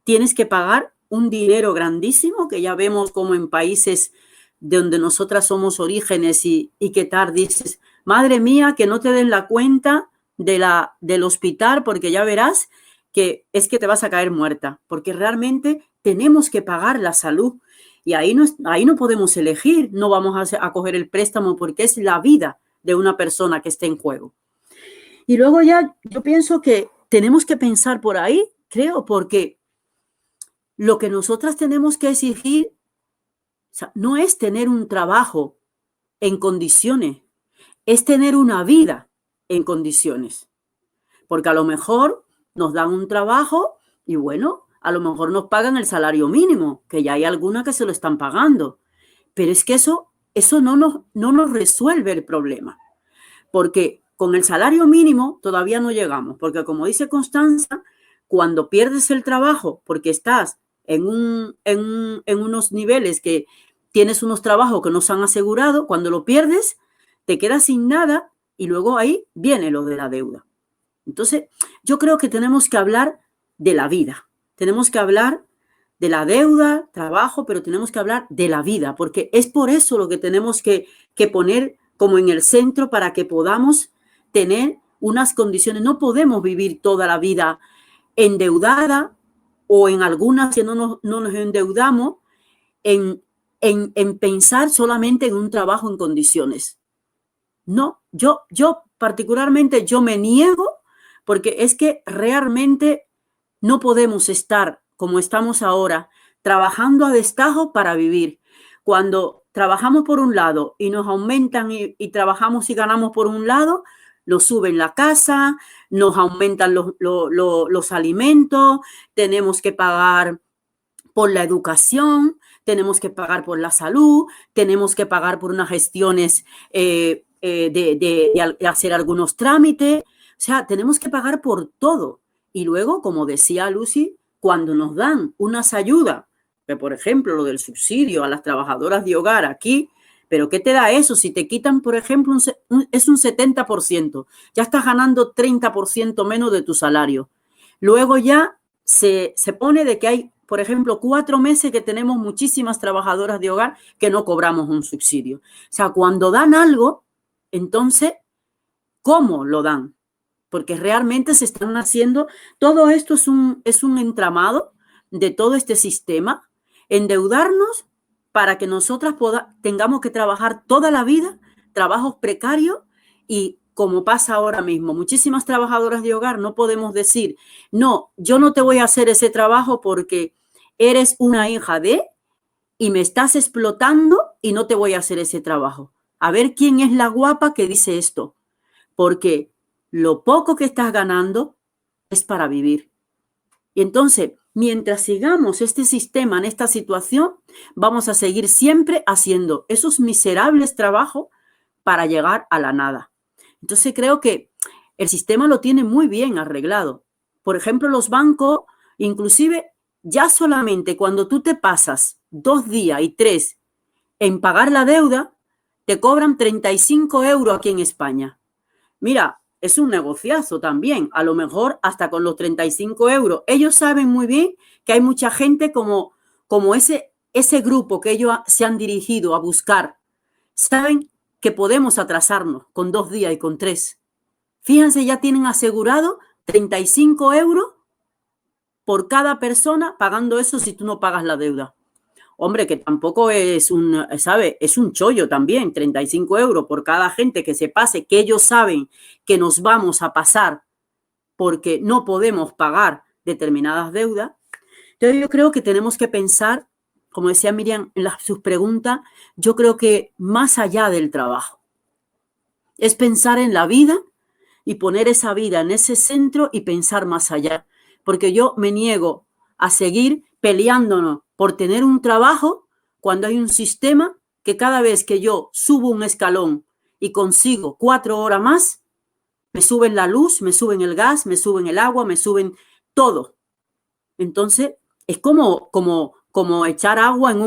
tienes que pagar un dinero grandísimo, que ya vemos como en países de donde nosotras somos orígenes y que tal dices, madre mía, que no te den la cuenta del hospital, porque ya verás que es que te vas a caer muerta, porque realmente tenemos que pagar la salud, y ahí no podemos elegir, no vamos a coger el préstamo, porque es la vida de una persona que está en juego. Y luego ya yo pienso que tenemos que pensar por ahí, creo, porque lo que nosotras tenemos que exigir, o sea, no es tener un trabajo en condiciones, es tener una vida en condiciones. Porque a lo mejor nos dan un trabajo y bueno, a lo mejor nos pagan el salario mínimo, que ya hay algunas que se lo están pagando. Pero es que eso no nos resuelve el problema. Porque con el salario mínimo todavía no llegamos. Porque como dice Constanza, cuando pierdes el trabajo porque estás en unos niveles que tienes unos trabajos que no se han asegurado, cuando lo pierdes, te quedas sin nada y luego ahí viene lo de la deuda. Entonces, yo creo que tenemos que hablar de la vida. Tenemos que hablar de la deuda, trabajo, pero tenemos que hablar de la vida, porque es por eso lo que tenemos que poner como en el centro, para que podamos tener unas condiciones. No podemos vivir toda la vida endeudada, o en algunas que no nos endeudamos, en pensar solamente en un trabajo en condiciones. No, yo particularmente yo me niego, porque es que realmente no podemos estar como estamos ahora, trabajando a destajo para vivir. Cuando trabajamos por un lado y nos aumentan y trabajamos y ganamos por un lado, nos suben la casa, nos aumentan los alimentos, tenemos que pagar por la educación, tenemos que pagar por la salud, tenemos que pagar por unas gestiones de hacer algunos trámites. O sea, tenemos que pagar por todo. Y luego, como decía Lucy, cuando nos dan unas ayudas, que por ejemplo lo del subsidio a las trabajadoras de hogar aquí, pero ¿qué te da eso? Si te quitan, por ejemplo, es un 70%, ya estás ganando 30% menos de tu salario. Luego ya se pone de que hay, por ejemplo, 4 meses que tenemos muchísimas trabajadoras de hogar que no cobramos un subsidio. O sea, cuando dan algo, entonces, ¿cómo lo dan? Porque realmente se están haciendo, todo esto es un entramado de todo este sistema, endeudarnos para que nosotras tengamos que trabajar toda la vida, trabajos precarios, y como pasa ahora mismo, muchísimas trabajadoras de hogar no podemos decir, no, yo no te voy a hacer ese trabajo porque eres una hija de y me estás explotando y no te voy a hacer ese trabajo. A ver quién es la guapa que dice esto, porque lo poco que estás ganando es para vivir. Y entonces, mientras sigamos este sistema en esta situación, vamos a seguir siempre haciendo esos miserables trabajos para llegar a la nada. Entonces, creo que el sistema lo tiene muy bien arreglado. Por ejemplo, los bancos, inclusive, ya solamente cuando tú te pasas 2 días y 3 en pagar la deuda, te cobran 35 euros aquí en España. Mira, es un negociazo también, a lo mejor hasta con los 35 euros. Ellos saben muy bien que hay mucha gente como ese grupo que ellos se han dirigido a buscar. Saben que podemos atrasarnos con 2 días y con 3. Fíjense, ya tienen asegurado 35 euros por cada persona pagando eso si tú no pagas la deuda. Hombre, que tampoco es ¿sabe? Es un chollo también, 35 euros por cada gente que se pase, que ellos saben que nos vamos a pasar porque no podemos pagar determinadas deudas. Entonces yo creo que tenemos que pensar, como decía Miriam en sus preguntas, yo creo que más allá del trabajo. Es pensar en la vida y poner esa vida en ese centro y pensar más allá. Porque yo me niego a seguir peleándonos por tener un trabajo cuando hay un sistema que cada vez que yo subo un escalón y consigo 4 horas más, me suben la luz, me suben el gas, me suben el agua, me suben todo. Entonces, es como echar agua en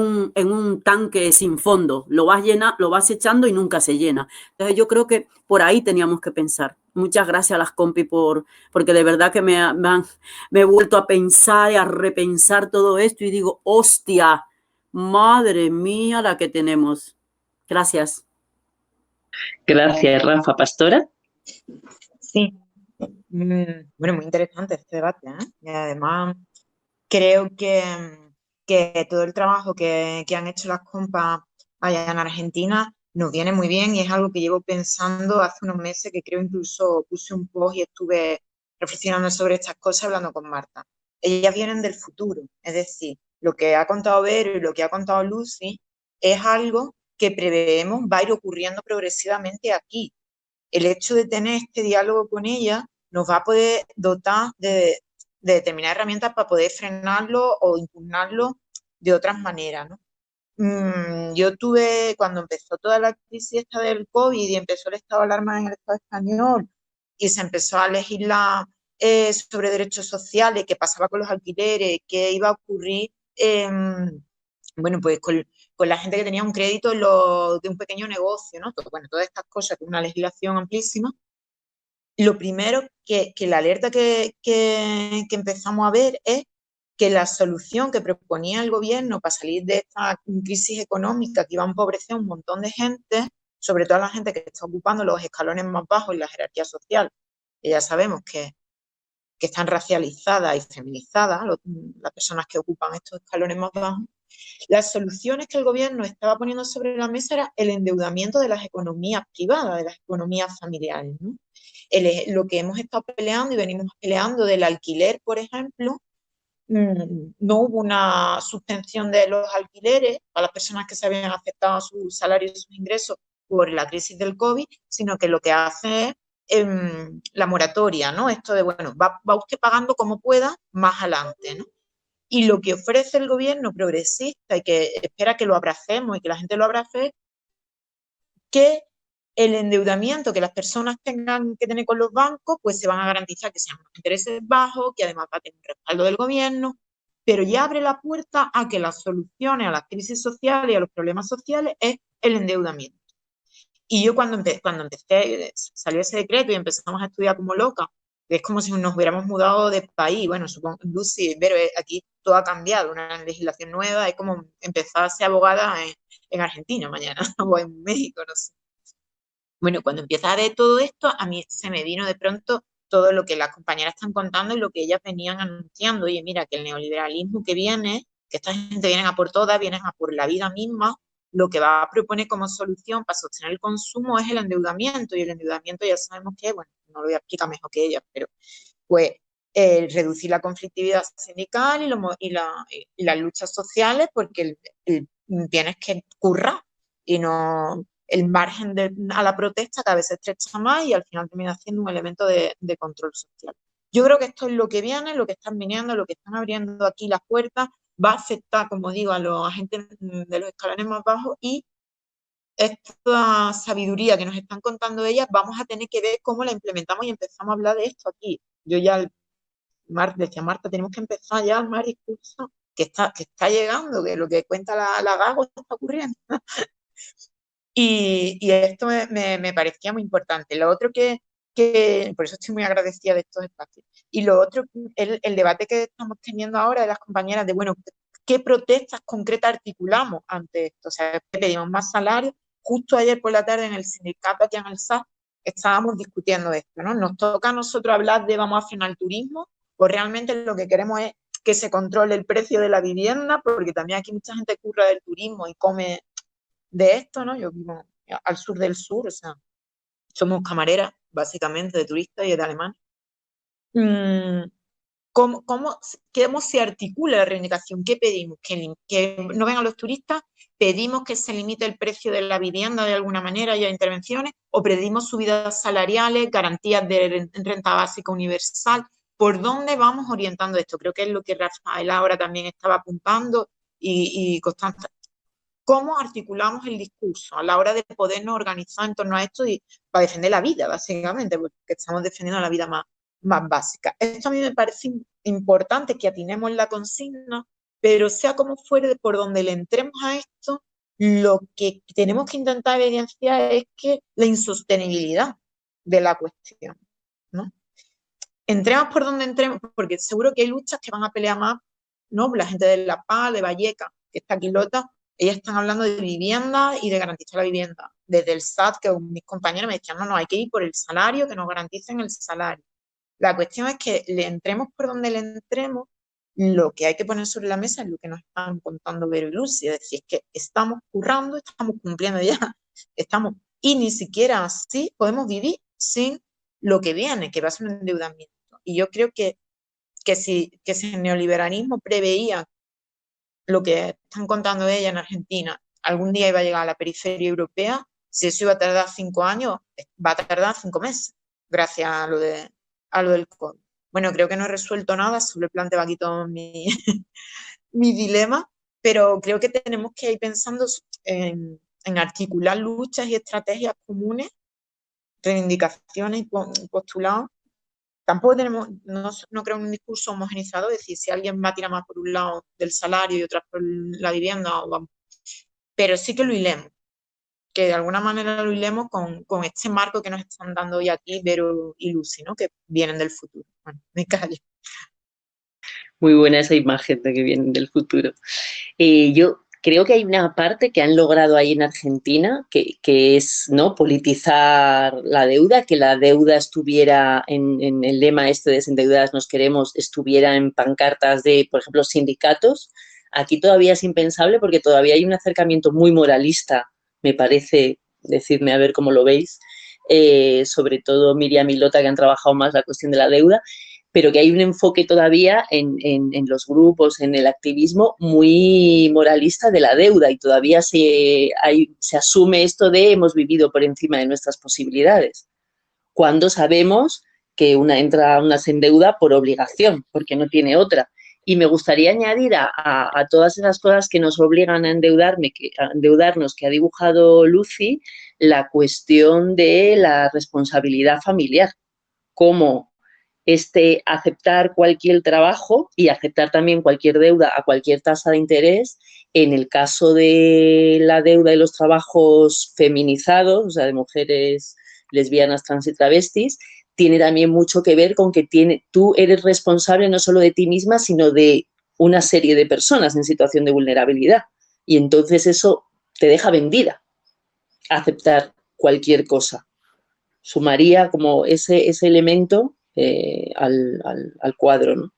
un tanque sin fondo. Lo vas echando y nunca se llena. Entonces, yo creo que por ahí teníamos que pensar. Muchas gracias a las compi porque de verdad que me he vuelto a pensar y a repensar todo esto y digo, hostia, madre mía la que tenemos. Gracias. Gracias, Rafa. Pastora. Sí, bueno, muy interesante este debate, ¿eh? Y además creo que todo el trabajo que han hecho las compas allá en Argentina nos viene muy bien y es algo que llevo pensando hace unos meses, que creo incluso puse un post y estuve reflexionando sobre estas cosas hablando con Marta. Ellas vienen del futuro, es decir, lo que ha contado Vero y lo que ha contado Lucy es algo que preveemos va a ir ocurriendo progresivamente aquí. El hecho de tener este diálogo con ella nos va a poder dotar de determinadas herramientas para poder frenarlo o impugnarlo de otras maneras, ¿no? Yo tuve, cuando empezó toda la crisis esta del COVID y empezó el estado de alarma en el Estado español y se empezó a legislar sobre derechos sociales, qué pasaba con los alquileres, qué iba a ocurrir, bueno, pues con la gente que tenía un crédito de un pequeño negocio, ¿no? Bueno, todas estas cosas, una legislación amplísima. Lo primero que la alerta que empezamos a ver es que la solución que proponía el gobierno para salir de esta crisis económica que iba a empobrecer a un montón de gente, sobre todo a la gente que está ocupando los escalones más bajos en la jerarquía social, que ya sabemos que están racializadas y feminizadas, las personas que ocupan estos escalones más bajos, las soluciones que el gobierno estaba poniendo sobre la mesa era el endeudamiento de las economías privadas, de las economías familiares, ¿no? Lo que hemos estado peleando y venimos peleando del alquiler, por ejemplo, no hubo una suspensión de los alquileres a las personas que se habían afectado sus salarios y sus ingresos por la crisis del COVID, sino que lo que hace es la moratoria, ¿no? Esto de, bueno, va usted pagando como pueda más adelante, ¿no? Y lo que ofrece el gobierno progresista y que espera que lo abracemos y que la gente lo abrace, que el endeudamiento que las personas tengan que tener con los bancos, pues se van a garantizar que sean intereses bajos, que además va a tener un respaldo del gobierno, pero ya abre la puerta a que las soluciones a las crisis sociales y a los problemas sociales es el endeudamiento. Y yo cuando empecé, salió ese decreto y empezamos a estudiar como locas, es como si nos hubiéramos mudado de país. Bueno, supongo, Lucy, pero aquí todo ha cambiado, una legislación nueva, es como empezar a ser abogada en Argentina mañana o en México, no sé. Bueno, cuando empieza a ver todo esto, a mí se me vino de pronto todo lo que las compañeras están contando y lo que ellas venían anunciando. Oye, mira, que el neoliberalismo que viene, que esta gente viene a por todas, vienen a por la vida misma, lo que va a proponer como solución para sostener el consumo es el endeudamiento, y el endeudamiento ya sabemos que, bueno, no lo voy a explicar mejor que ella, pero pues reducir la conflictividad sindical y las luchas sociales, porque tienes que currar y no el margen a la protesta cada vez se estrecha más y al final termina siendo un elemento de control social. Yo creo que esto es lo que viene, lo que están viniendo, lo que están abriendo aquí las puertas, va a afectar, como digo, a los agentes de los escalones más bajos, y esta sabiduría que nos están contando ellas, vamos a tener que ver cómo la implementamos y empezamos a hablar de esto aquí. Yo ya decía Marta, tenemos que empezar ya a armar discurso que está llegando, que lo que cuenta la Gago está ocurriendo. Y esto me parecía muy importante. Lo otro que por eso estoy muy agradecida de estos espacios. Y lo otro, el debate que estamos teniendo ahora de las compañeras de, bueno, ¿qué protestas concretas articulamos ante esto? O sea, pedimos más salario. Justo ayer por la tarde en el sindicato aquí en el SAS estábamos discutiendo esto, ¿no? Nos toca a nosotros hablar de vamos a frenar el turismo, o realmente lo que queremos es que se controle el precio de la vivienda, porque también aquí mucha gente curra del turismo y come de esto, ¿no? Yo vivo al sur del sur, o sea, somos camareras, básicamente, de turistas y de alemanes. ¿Cómo se articula la reivindicación? ¿Qué pedimos? ¿Que no vengan los turistas? ¿Pedimos que se limite el precio de la vivienda de alguna manera y a intervenciones? ¿O pedimos subidas salariales, garantías de renta básica universal? ¿Por dónde vamos orientando esto? Creo que es lo que Rafael ahora también estaba apuntando y Constanza. ¿Cómo articulamos el discurso a la hora de podernos organizar en torno a esto y para defender la vida, básicamente, porque estamos defendiendo la vida más básica? Esto a mí me parece importante que atinemos la consigna, pero sea como fuere, por donde le entremos a esto, lo que tenemos que intentar evidenciar es que la insostenibilidad de la cuestión, ¿no? Entremos por donde entremos, porque seguro que hay luchas que van a pelear más, ¿no? La gente de La Paz, de Vallecas, que está aquí Lota, ellas están hablando de vivienda y de garantizar la vivienda. Desde el SAT, que mis compañeros me decían, no, hay que ir por el salario, que nos garanticen el salario. La cuestión es que le entremos por donde le entremos, lo que hay que poner sobre la mesa es lo que nos están contando Vero y Lucy, es decir, es que estamos currando, estamos cumpliendo ya, y ni siquiera así podemos vivir sin lo que viene, que va a ser un endeudamiento. Y yo creo que si el neoliberalismo preveía lo que están contando ella en Argentina, algún día iba a llegar a la periferia europea, si eso iba a tardar 5 años, va a tardar 5 meses, gracias a lo del COVID. Bueno, creo que no he resuelto nada, solo he planteado aquí todo mi dilema, pero creo que tenemos que ir pensando en articular luchas y estrategias comunes, reivindicaciones y postulados. Tampoco tenemos, no creo en un discurso homogenizado, es decir, si alguien va a tirar más por un lado del salario y otra por la vivienda, pero sí que lo hilemos, que de alguna manera lo hilemos con este marco que nos están dando hoy aquí Vero y Lucy, ¿no? Que vienen del futuro. Bueno, me callo. Muy buena esa imagen de que vienen del futuro. Yo creo que hay una parte que han logrado ahí en Argentina, que es, ¿no?, politizar la deuda, que la deuda estuviera en el lema este de desendeudadas nos queremos, estuviera en pancartas de, por ejemplo, sindicatos. Aquí todavía es impensable porque todavía hay un acercamiento muy moralista, me parece, decidme a ver cómo lo veis, sobre todo Miriam y Lota, que han trabajado más la cuestión de la deuda, pero que hay un enfoque todavía en los grupos, en el activismo, muy moralista de la deuda, y todavía se asume esto de hemos vivido por encima de nuestras posibilidades, cuando sabemos que una se endeuda por obligación, porque no tiene otra. Y me gustaría añadir a todas esas cosas que nos obligan a endeudarnos, que ha dibujado Lucy, la cuestión de la responsabilidad familiar, cómo aceptar cualquier trabajo y aceptar también cualquier deuda a cualquier tasa de interés. En el caso de la deuda y los trabajos feminizados, o sea, de mujeres lesbianas, trans y travestis, tiene también mucho que ver con que tú eres responsable no solo de ti misma, sino de una serie de personas en situación de vulnerabilidad. Y entonces eso te deja vendida a aceptar cualquier cosa. Sumaría como ese elemento al cuadro, ¿no?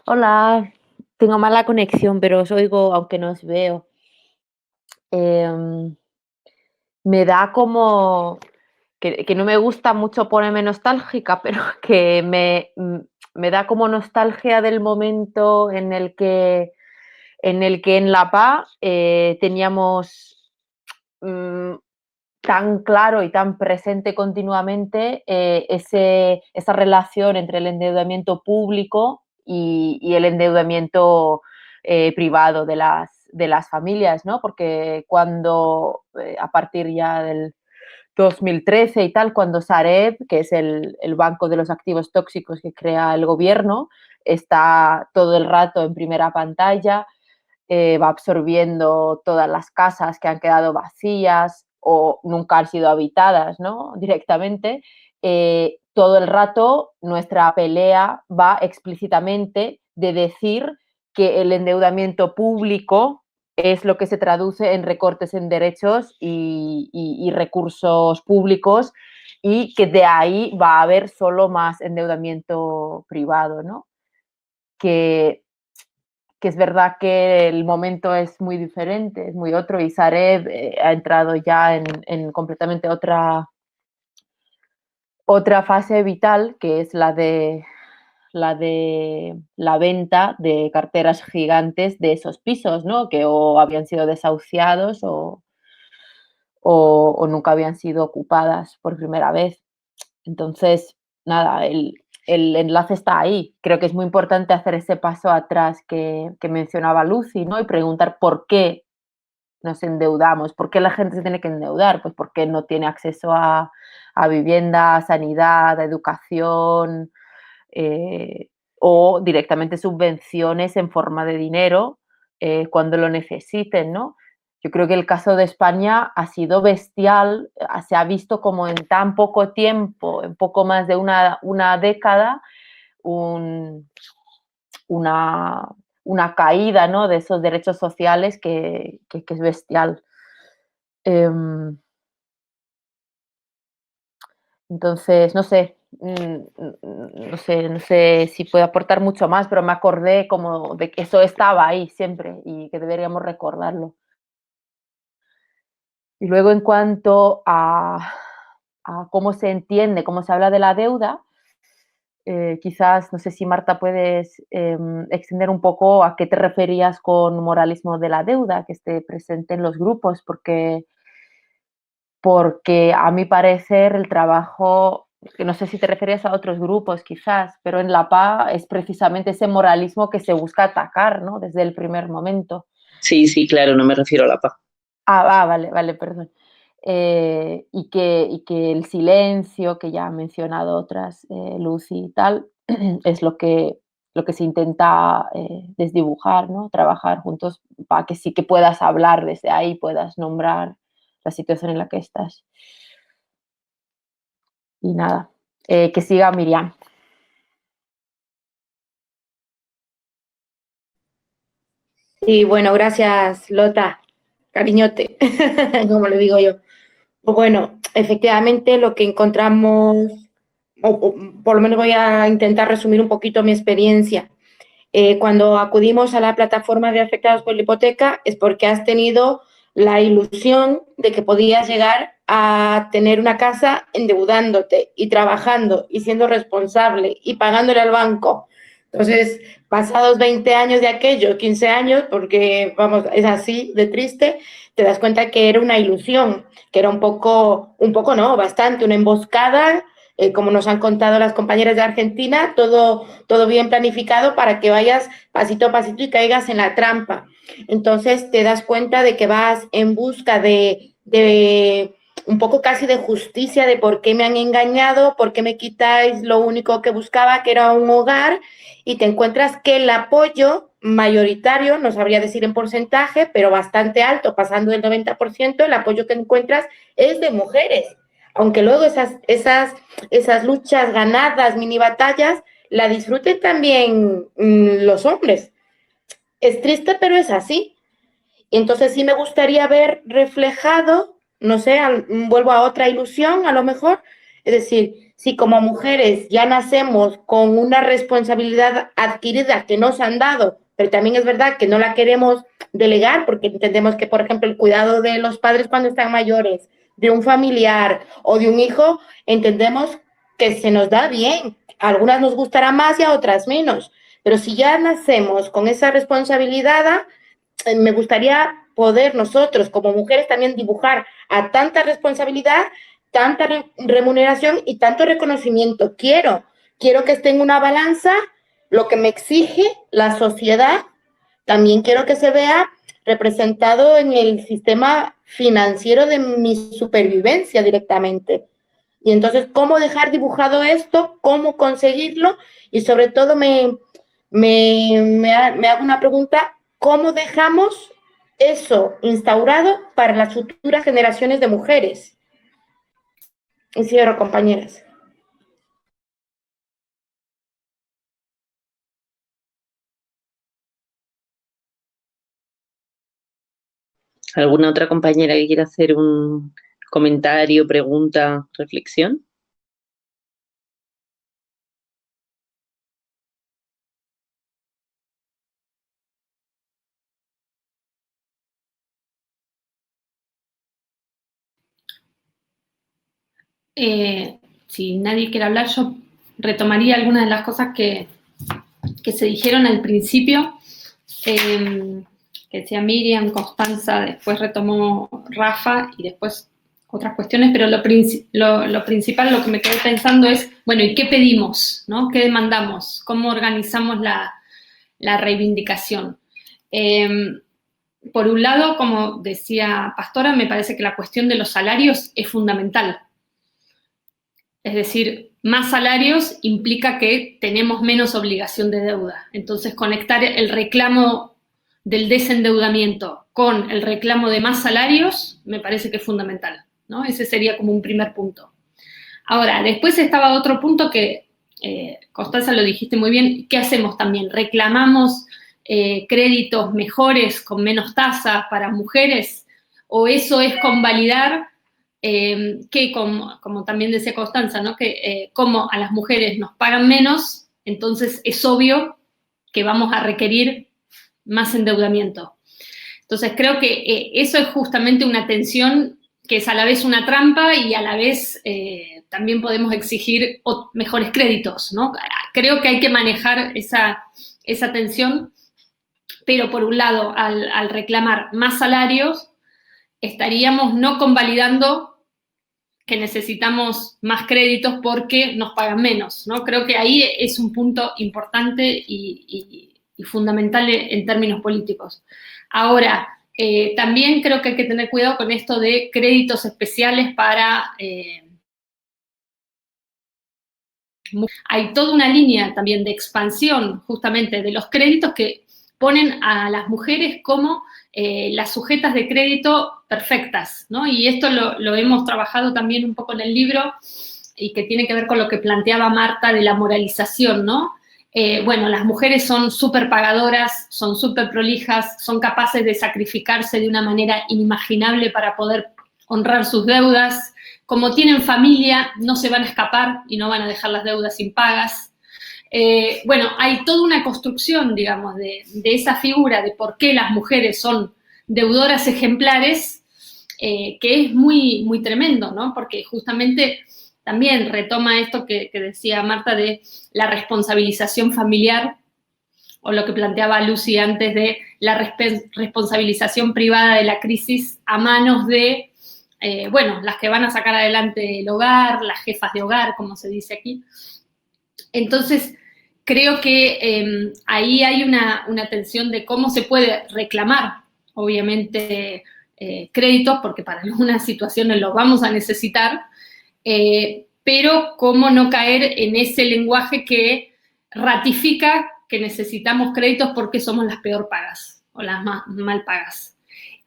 Hola, tengo mala conexión, pero os oigo aunque no os veo. Me da como que no me gusta mucho ponerme nostálgica, pero que me da como nostalgia del momento en el que en La Paz teníamos tan claro y tan presente continuamente esa relación entre el endeudamiento público y el endeudamiento privado de las familias, ¿no? Porque cuando, a partir ya del 2013 y tal, cuando Sareb, que es el banco de los activos tóxicos que crea el gobierno, está todo el rato en primera pantalla, va absorbiendo todas las casas que han quedado vacías o nunca han sido habitadas, ¿no? Directamente, todo el rato nuestra pelea va explícitamente de decir que el endeudamiento público es lo que se traduce en recortes en derechos y recursos públicos, y que de ahí va a haber solo más endeudamiento privado, ¿no? Que es verdad que el momento es muy diferente, es muy otro, y Sareb ha entrado ya en completamente otra fase vital, que es la de la venta de carteras gigantes de esos pisos, ¿no? Que o habían sido desahuciados o nunca habían sido ocupadas por primera vez. Entonces, nada, el enlace está ahí. Creo que es muy importante hacer ese paso atrás que mencionaba Lucy, ¿no? Y preguntar por qué nos endeudamos, por qué la gente se tiene que endeudar, pues porque no tiene acceso a vivienda, a sanidad, a educación, o directamente subvenciones en forma de dinero cuando lo necesiten, ¿no? Yo creo que el caso de España ha sido bestial, se ha visto como en tan poco tiempo, en poco más de una década, una caída, ¿no?, de esos derechos sociales que es bestial. Entonces, no sé si puedo aportar mucho más, pero me acordé como de que eso estaba ahí siempre y que deberíamos recordarlo. Y luego, en cuanto a cómo se entiende, cómo se habla de la deuda, quizás, no sé si Marta puedes extender un poco a qué te referías con moralismo de la deuda, que esté presente en los grupos, porque a mi parecer el trabajo, que no sé si te referías a otros grupos quizás, pero en La PA es precisamente ese moralismo que se busca atacar, ¿no?, desde el primer momento. Sí, claro, no me refiero a La PA. Vale, perdón. Y que el silencio, que ya han mencionado otras, Lucy y tal, es lo que se intenta desdibujar, ¿no? Trabajar juntos para que sí que puedas hablar desde ahí, puedas nombrar la situación en la que estás. Y nada, que siga Miriam. Sí, bueno, gracias, Lota, cariñote, como le digo yo. Pues bueno, efectivamente lo que encontramos, o por lo menos voy a intentar resumir un poquito mi experiencia. Cuando acudimos a la plataforma de afectados por la hipoteca es porque has tenido la ilusión de que podías llegar a tener una casa endeudándote y trabajando y siendo responsable y pagándole al banco. Entonces, pasados 20 años de aquello, 15 años, porque vamos, es así de triste, te das cuenta que era una ilusión, que era un poco no, bastante, una emboscada, como nos han contado las compañeras de Argentina, todo bien planificado para que vayas pasito a pasito y caigas en la trampa. Entonces te das cuenta de que vas en busca de un poco casi de justicia, de por qué me han engañado, por qué me quitáis lo único que buscaba, que era un hogar, y te encuentras que el apoyo mayoritario, no sabría decir en porcentaje, pero bastante alto, pasando del 90%, el apoyo que encuentras es de mujeres. Aunque luego esas luchas ganadas, mini batallas, la disfruten también los hombres. Es triste, pero es así. Entonces sí me gustaría ver reflejado, no sé, vuelvo a otra ilusión a lo mejor, es decir, si como mujeres ya nacemos con una responsabilidad adquirida que nos han dado, pero también es verdad que no la queremos delegar porque entendemos que, por ejemplo, el cuidado de los padres cuando están mayores, de un familiar o de un hijo, entendemos que se nos da bien. A algunas nos gustará más y a otras menos, pero si ya nacemos con esa responsabilidad, me gustaría poder nosotros como mujeres también dibujar a tanta responsabilidad, tanta remuneración y tanto reconocimiento. Quiero que esté en una balanza lo que me exige la sociedad, también quiero que se vea representado en el sistema financiero de mi supervivencia directamente. Y entonces, ¿cómo dejar dibujado esto? ¿Cómo conseguirlo? Y sobre todo me hago una pregunta, ¿cómo dejamos eso instaurado para las futuras generaciones de mujeres? Y cierro, compañeras. ¿Alguna otra compañera que quiera hacer un comentario, pregunta, reflexión? Si nadie quiere hablar, yo retomaría algunas de las cosas que se dijeron al principio, que decía Miriam, Constanza, después retomó Rafa y después otras cuestiones, pero lo principal, lo que me quedé pensando es, bueno, ¿y qué pedimos? ¿No? ¿Qué demandamos? ¿Cómo organizamos la reivindicación? Por un lado, como decía Pastora, me parece que la cuestión de los salarios es fundamental. Es decir, más salarios implica que tenemos menos obligación de deuda. Entonces, conectar el reclamo del desendeudamiento con el reclamo de más salarios me parece que es fundamental, ¿no? Ese sería como un primer punto. Ahora, después estaba otro punto que, Constanza, lo dijiste muy bien, ¿qué hacemos también? ¿Reclamamos créditos mejores con menos tasa para mujeres? ¿O eso es convalidar que, como también decía Constanza, ¿no? Que como a las mujeres nos pagan menos, entonces es obvio que vamos a requerir más endeudamiento? Entonces creo que eso es justamente una tensión que es a la vez una trampa y a la vez también podemos exigir mejores créditos, ¿no? Creo que hay que manejar esa tensión, pero por un lado, al reclamar más salarios, estaríamos no convalidando que necesitamos más créditos porque nos pagan menos, ¿no? Creo que ahí es un punto importante y fundamental en términos políticos. Ahora, también creo que hay que tener cuidado con esto de créditos especiales para... hay toda una línea también de expansión justamente de los créditos que ponen a las mujeres como las sujetas de crédito perfectas, ¿no? Y esto lo hemos trabajado también un poco en el libro y que tiene que ver con lo que planteaba Marta de la moralización, ¿no? Bueno, las mujeres son súper pagadoras, son súper prolijas, son capaces de sacrificarse de una manera inimaginable para poder honrar sus deudas. Como tienen familia, no se van a escapar y no van a dejar las deudas impagas. Bueno, hay toda una construcción, digamos, de esa figura de por qué las mujeres son deudoras ejemplares, que es muy, muy tremendo, ¿no? Porque justamente también retoma esto que decía Marta de la responsabilización familiar, o lo que planteaba Lucy antes de la responsabilización privada de la crisis a manos de, bueno, las que van a sacar adelante el hogar, las jefas de hogar, como se dice aquí. Entonces, creo que ahí hay una tensión de cómo se puede reclamar, obviamente, créditos, porque para algunas situaciones los vamos a necesitar, pero cómo no caer en ese lenguaje que ratifica que necesitamos créditos porque somos las peor pagas o las más mal pagas.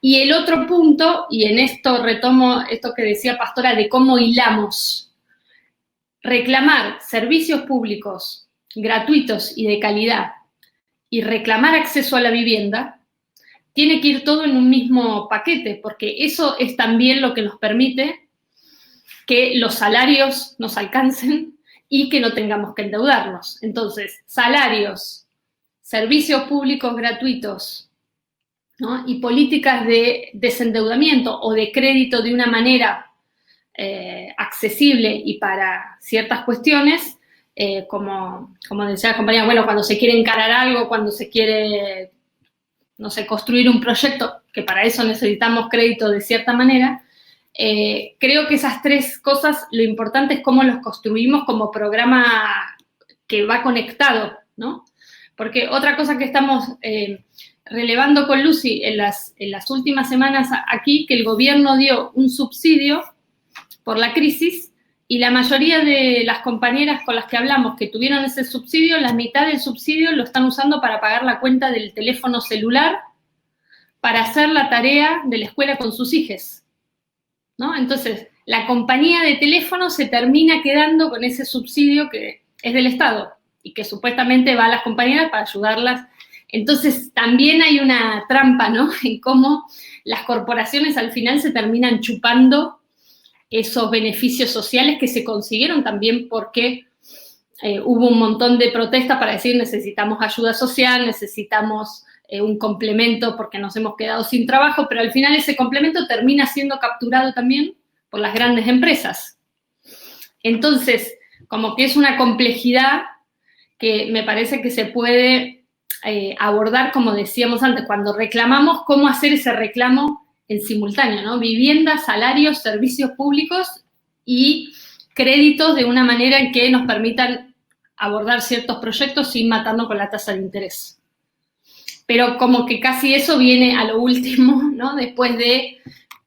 Y el otro punto, y en esto retomo esto que decía Pastora de cómo hilamos, reclamar servicios públicos gratuitos y de calidad y reclamar acceso a la vivienda, tiene que ir todo en un mismo paquete, porque eso es también lo que nos permite que los salarios nos alcancen y que no tengamos que endeudarnos. Entonces, salarios, servicios públicos gratuitos, ¿no? Y políticas de desendeudamiento o de crédito de una manera accesible y para ciertas cuestiones, como decía la compañera, bueno, cuando se quiere encarar algo, cuando se quiere, no sé, construir un proyecto, que para eso necesitamos crédito de cierta manera, creo que esas tres cosas, lo importante es cómo los construimos como programa que va conectado, ¿no? Porque otra cosa que estamos relevando con Lucy en las últimas semanas aquí, que el gobierno dio un subsidio por la crisis y la mayoría de las compañeras con las que hablamos que tuvieron ese subsidio, la mitad del subsidio lo están usando para pagar la cuenta del teléfono celular para hacer la tarea de la escuela con sus hijos, ¿no? Entonces, la compañía de teléfono se termina quedando con ese subsidio que es del Estado y que supuestamente va a las compañeras para ayudarlas. Entonces, también hay una trampa, ¿no? En cómo las corporaciones al final se terminan chupando esos beneficios sociales que se consiguieron también porque hubo un montón de protestas para decir necesitamos ayuda social, necesitamos un complemento porque nos hemos quedado sin trabajo, pero al final ese complemento termina siendo capturado también por las grandes empresas. Entonces, como que es una complejidad que me parece que se puede abordar, como decíamos antes, cuando reclamamos, cómo hacer ese reclamo en simultáneo, ¿no? Vivienda, salarios, servicios públicos y créditos de una manera en que nos permitan abordar ciertos proyectos sin matarnos con la tasa de interés. Pero como que casi eso viene a lo último, ¿no? Después de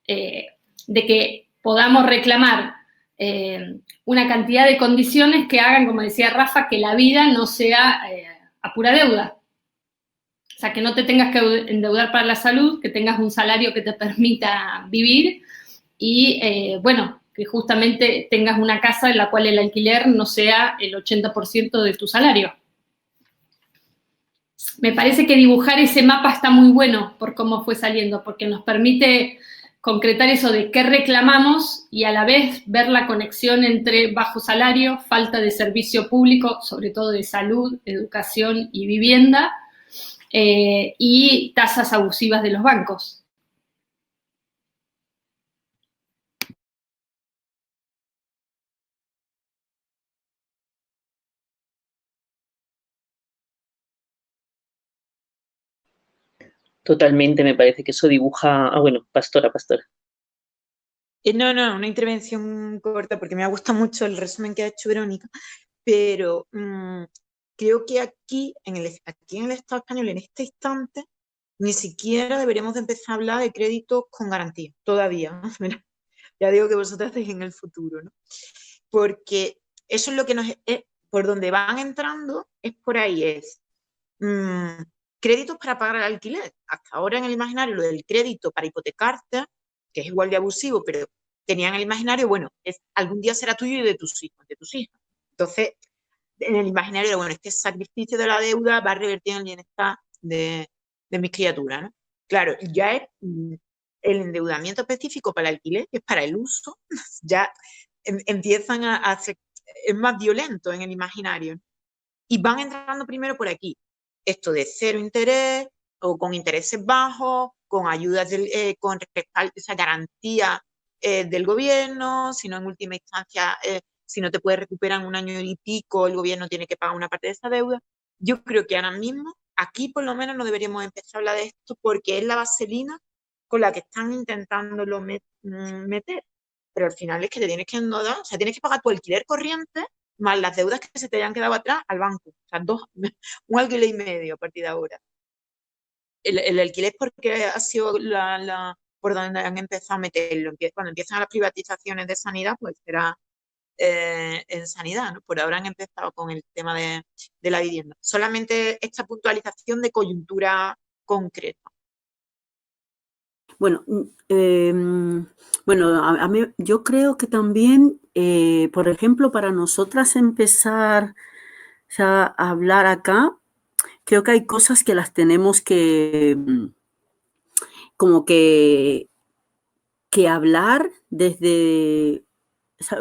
que podamos reclamar una cantidad de condiciones que hagan, como decía Rafa, que la vida no sea a pura deuda. O sea, que no te tengas que endeudar para la salud, que tengas un salario que te permita vivir y, bueno, que justamente tengas una casa en la cual el alquiler no sea el 80% de tu salario. Me parece que dibujar ese mapa está muy bueno por cómo fue saliendo, porque nos permite concretar eso de qué reclamamos y a la vez ver la conexión entre bajo salario, falta de servicio público, sobre todo de salud, educación y vivienda, y tasas abusivas de los bancos. Totalmente, me parece que eso dibuja... Ah, bueno, Pastora. No, una intervención corta porque me ha gustado mucho el resumen que ha hecho Verónica, pero creo que aquí en el Estado español, en este instante, ni siquiera deberíamos de empezar a hablar de créditos con garantía, todavía. Ya digo que vosotras estáis en el futuro, ¿no? Porque eso es lo que por donde van entrando, es por ahí, créditos para pagar el alquiler. Hasta ahora en el imaginario lo del crédito para hipotecarte, que es igual de abusivo, pero tenían el imaginario, bueno, algún día será tuyo y de tus hijos, de tus hijas. Entonces, en el imaginario, bueno, este sacrificio de la deuda va a revertir en el bienestar de mis criaturas, ¿no? Claro, ya es el endeudamiento específico para el alquiler, que es para el uso, ya empiezan a ser, es más violento en el imaginario. Y van entrando primero por aquí, esto de cero interés, o con intereses bajos, con ayudas, con respaldo, esa garantía del gobierno, si no en última instancia, si no te puedes recuperar en un año y pico, el gobierno tiene que pagar una parte de esa deuda. Yo creo que ahora mismo, aquí por lo menos no deberíamos empezar a hablar de esto porque es la vaselina con la que están intentándolo meter. Pero al final es que te tienes que endeudar, o sea, tienes que pagar tu alquiler corriente más las deudas que se te hayan quedado atrás al banco. O sea, un alquiler y medio a partir de ahora. El alquiler es porque ha sido por donde han empezado a meterlo. Cuando empiezan las privatizaciones de sanidad, pues será en sanidad, ¿no? Por ahora han empezado con el tema de la vivienda. Solamente esta puntualización de coyuntura concreta. Bueno, bueno, a mí, yo creo que también, por ejemplo, para nosotras empezar ya a hablar acá, creo que hay cosas que las tenemos que, como que hablar desde,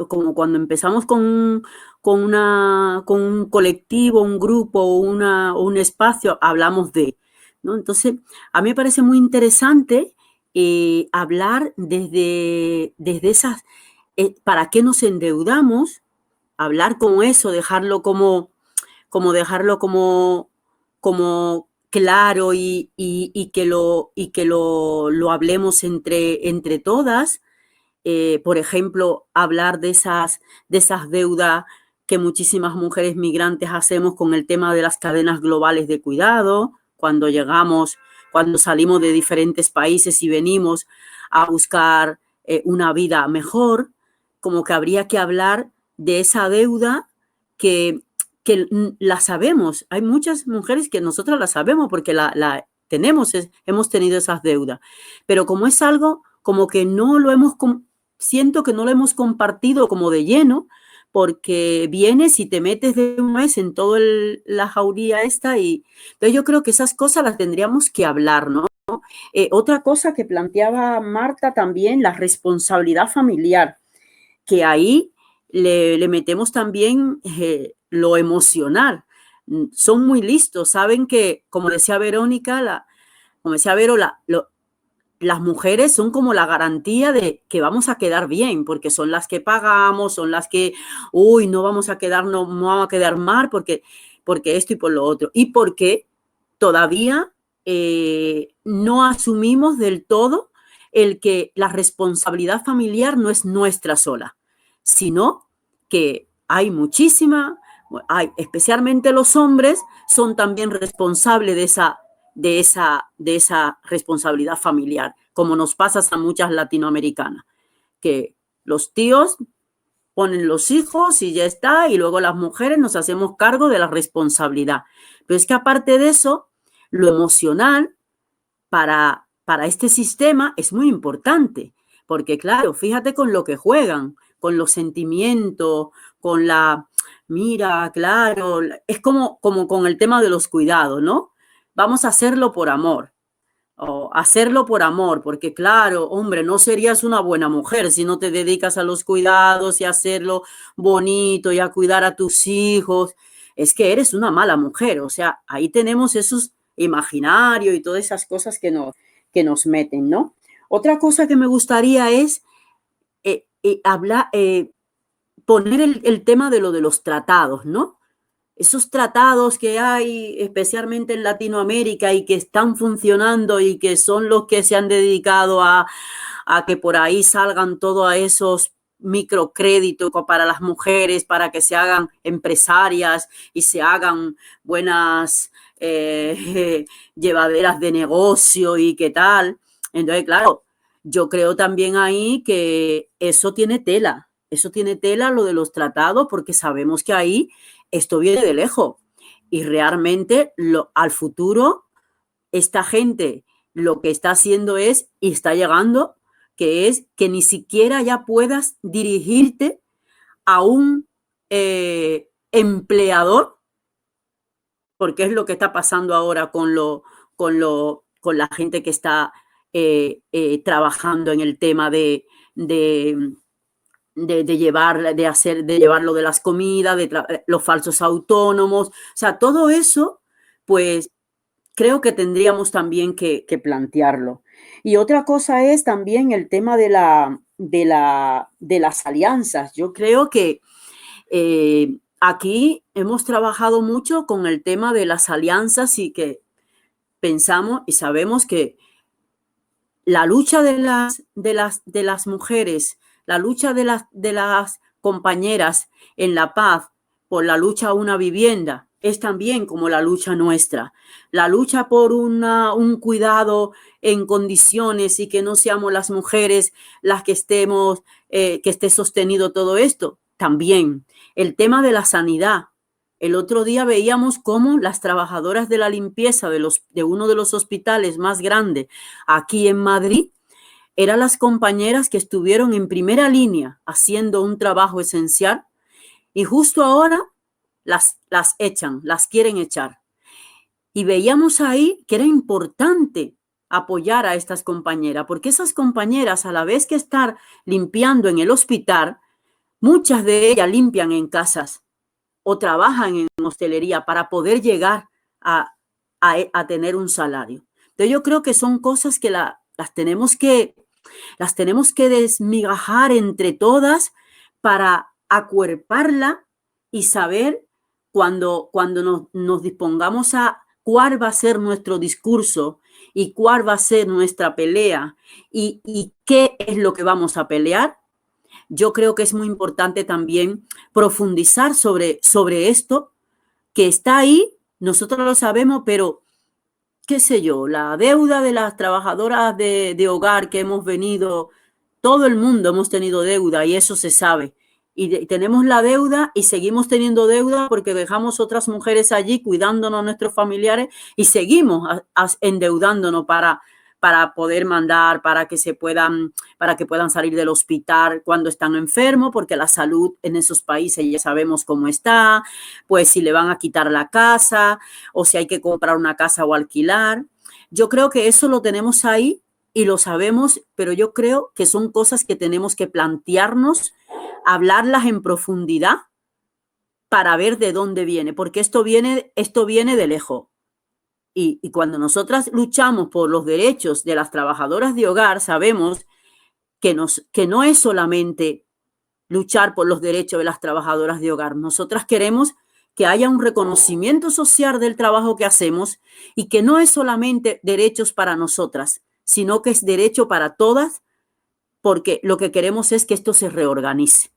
como cuando empezamos con un colectivo, un grupo o un espacio, hablamos de, ¿no? Entonces, a mí me parece muy interesante hablar desde esas, ¿para qué nos endeudamos? Hablar como eso, dejarlo como claro y que lo hablemos entre todas. Por ejemplo, hablar de esas deudas que muchísimas mujeres migrantes hacemos con el tema de las cadenas globales de cuidado, cuando salimos de diferentes países y venimos a buscar una vida mejor, como que habría que hablar de esa deuda que la sabemos. Hay muchas mujeres que nosotros la sabemos porque la tenemos, hemos tenido esas deudas, pero como es algo como que no lo hemos, siento que no lo hemos compartido como de lleno, porque vienes y te metes de una vez en toda la jauría esta y entonces yo creo que esas cosas las tendríamos que hablar, ¿no? Otra cosa que planteaba Marta también, la responsabilidad familiar, que ahí le metemos también lo emocional. Son muy listos, saben que, como decía Verónica, las mujeres son como la garantía de que vamos a quedar bien, porque son las que pagamos, son las que, no vamos a quedar, no vamos a quedar mal, porque esto y por lo otro. Y porque todavía no asumimos del todo el que la responsabilidad familiar no es nuestra sola, sino que hay especialmente los hombres son también responsables de esa responsabilidad familiar, como nos pasa a muchas latinoamericanas, que los tíos ponen los hijos y ya está, y luego las mujeres nos hacemos cargo de la responsabilidad. Pero es que aparte de eso, lo emocional para este sistema es muy importante, porque claro, fíjate con lo que juegan, con los sentimientos, con mira, claro, es como con el tema de los cuidados, ¿no? Vamos a hacerlo por amor, porque claro, hombre, no serías una buena mujer si no te dedicas a los cuidados y a hacerlo bonito y a cuidar a tus hijos. Es que eres una mala mujer, o sea, ahí tenemos esos imaginarios y todas esas cosas que nos meten, ¿no? Otra cosa que me gustaría es poner el tema de los tratados, ¿no? Esos tratados que hay, especialmente en Latinoamérica, y que están funcionando y que son los que se han dedicado a que por ahí salgan todos esos microcréditos para las mujeres, para que se hagan empresarias y se hagan buenas llevaderas de negocio y qué tal. Entonces, claro, yo creo también ahí que eso tiene tela lo de los tratados, porque sabemos que ahí esto viene de lejos y realmente al futuro esta gente lo que está haciendo y está llegando, que es que ni siquiera ya puedas dirigirte a un empleador, porque es lo que está pasando ahora con la gente que está trabajando en el tema de llevarlo de las comidas, los falsos autónomos, o sea, todo eso, pues creo que tendríamos también que plantearlo. Y otra cosa es también el tema de las alianzas. Yo creo que aquí hemos trabajado mucho con el tema de las alianzas y que pensamos y sabemos que la lucha de las mujeres, la lucha de las compañeras en la paz por la lucha a una vivienda es también como la lucha nuestra. La lucha por un cuidado en condiciones y que no seamos las mujeres las que estemos, que esté sostenido todo esto, también. El tema de la sanidad. El otro día veíamos cómo las trabajadoras de la limpieza de uno de los hospitales más grandes aquí en Madrid eran las compañeras que estuvieron en primera línea haciendo un trabajo esencial y justo ahora las echan, las quieren echar. Y veíamos ahí que era importante apoyar a estas compañeras, porque esas compañeras, a la vez que estar limpiando en el hospital, muchas de ellas limpian en casas o trabajan en hostelería para poder llegar a tener un salario. Entonces yo creo que son cosas que las tenemos que desmigajar entre todas para acuerparla y saber cuando nos dispongamos a cuál va a ser nuestro discurso y cuál va a ser nuestra pelea y qué es lo que vamos a pelear. Yo creo que es muy importante también profundizar sobre esto, que está ahí, nosotros lo sabemos, pero qué sé yo, la deuda de las trabajadoras de hogar que hemos venido, todo el mundo hemos tenido deuda y eso se sabe. Y tenemos la deuda y seguimos teniendo deuda porque dejamos otras mujeres allí cuidándonos a nuestros familiares y seguimos endeudándonos para poder mandar, para que puedan salir del hospital cuando están enfermos, porque la salud en esos países ya sabemos cómo está, pues si le van a quitar la casa o si hay que comprar una casa o alquilar. Yo creo que eso lo tenemos ahí y lo sabemos, pero yo creo que son cosas que tenemos que plantearnos, hablarlas en profundidad para ver de dónde viene, porque esto viene de lejos. Y cuando nosotras luchamos por los derechos de las trabajadoras de hogar, sabemos que no es solamente luchar por los derechos de las trabajadoras de hogar. Nosotras queremos que haya un reconocimiento social del trabajo que hacemos y que no es solamente derechos para nosotras, sino que es derecho para todas, porque lo que queremos es que esto se reorganice.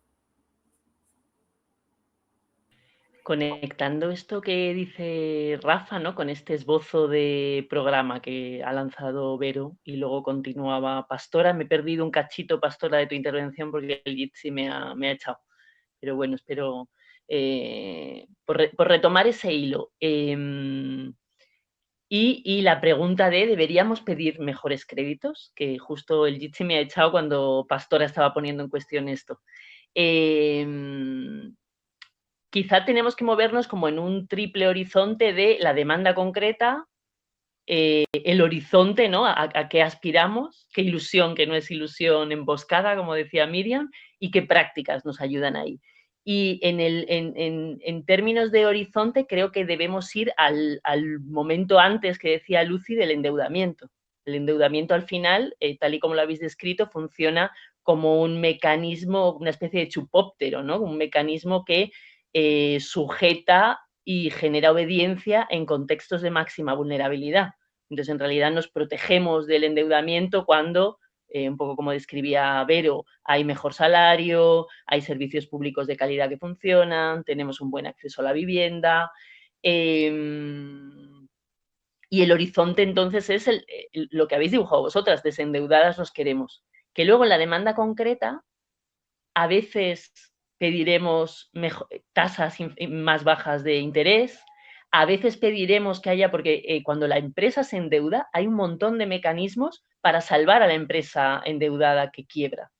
Conectando esto que dice Rafa, ¿no? Con este esbozo de programa que ha lanzado Vero y luego continuaba Pastora. Me he perdido un cachito, Pastora, de tu intervención porque el Jitsi me ha echado. Pero bueno, espero por retomar ese hilo. Y la pregunta de, ¿deberíamos pedir mejores créditos? Que justo el Jitsi me ha echado cuando Pastora estaba poniendo en cuestión esto. Quizá tenemos que movernos como en un triple horizonte de la demanda concreta, el horizonte, ¿no? A qué aspiramos, qué ilusión, que no es ilusión emboscada, como decía Miriam, y qué prácticas nos ayudan ahí. Y en términos de horizonte, creo que debemos ir al momento antes que decía Lucy del endeudamiento. El endeudamiento al final, tal y como lo habéis descrito, funciona como un mecanismo, una especie de chupóptero, ¿no? Un mecanismo que sujeta y genera obediencia en contextos de máxima vulnerabilidad. Entonces, en realidad nos protegemos del endeudamiento cuando, un poco como describía Vero, hay mejor salario, hay servicios públicos de calidad que funcionan, tenemos un buen acceso a la vivienda. Y el horizonte entonces es lo que habéis dibujado vosotras, desendeudadas nos queremos. Que luego en la demanda concreta, a veces pediremos tasas más bajas de interés, a veces pediremos que haya, porque cuando la empresa se endeuda, hay un montón de mecanismos para salvar a la empresa endeudada que quiebra.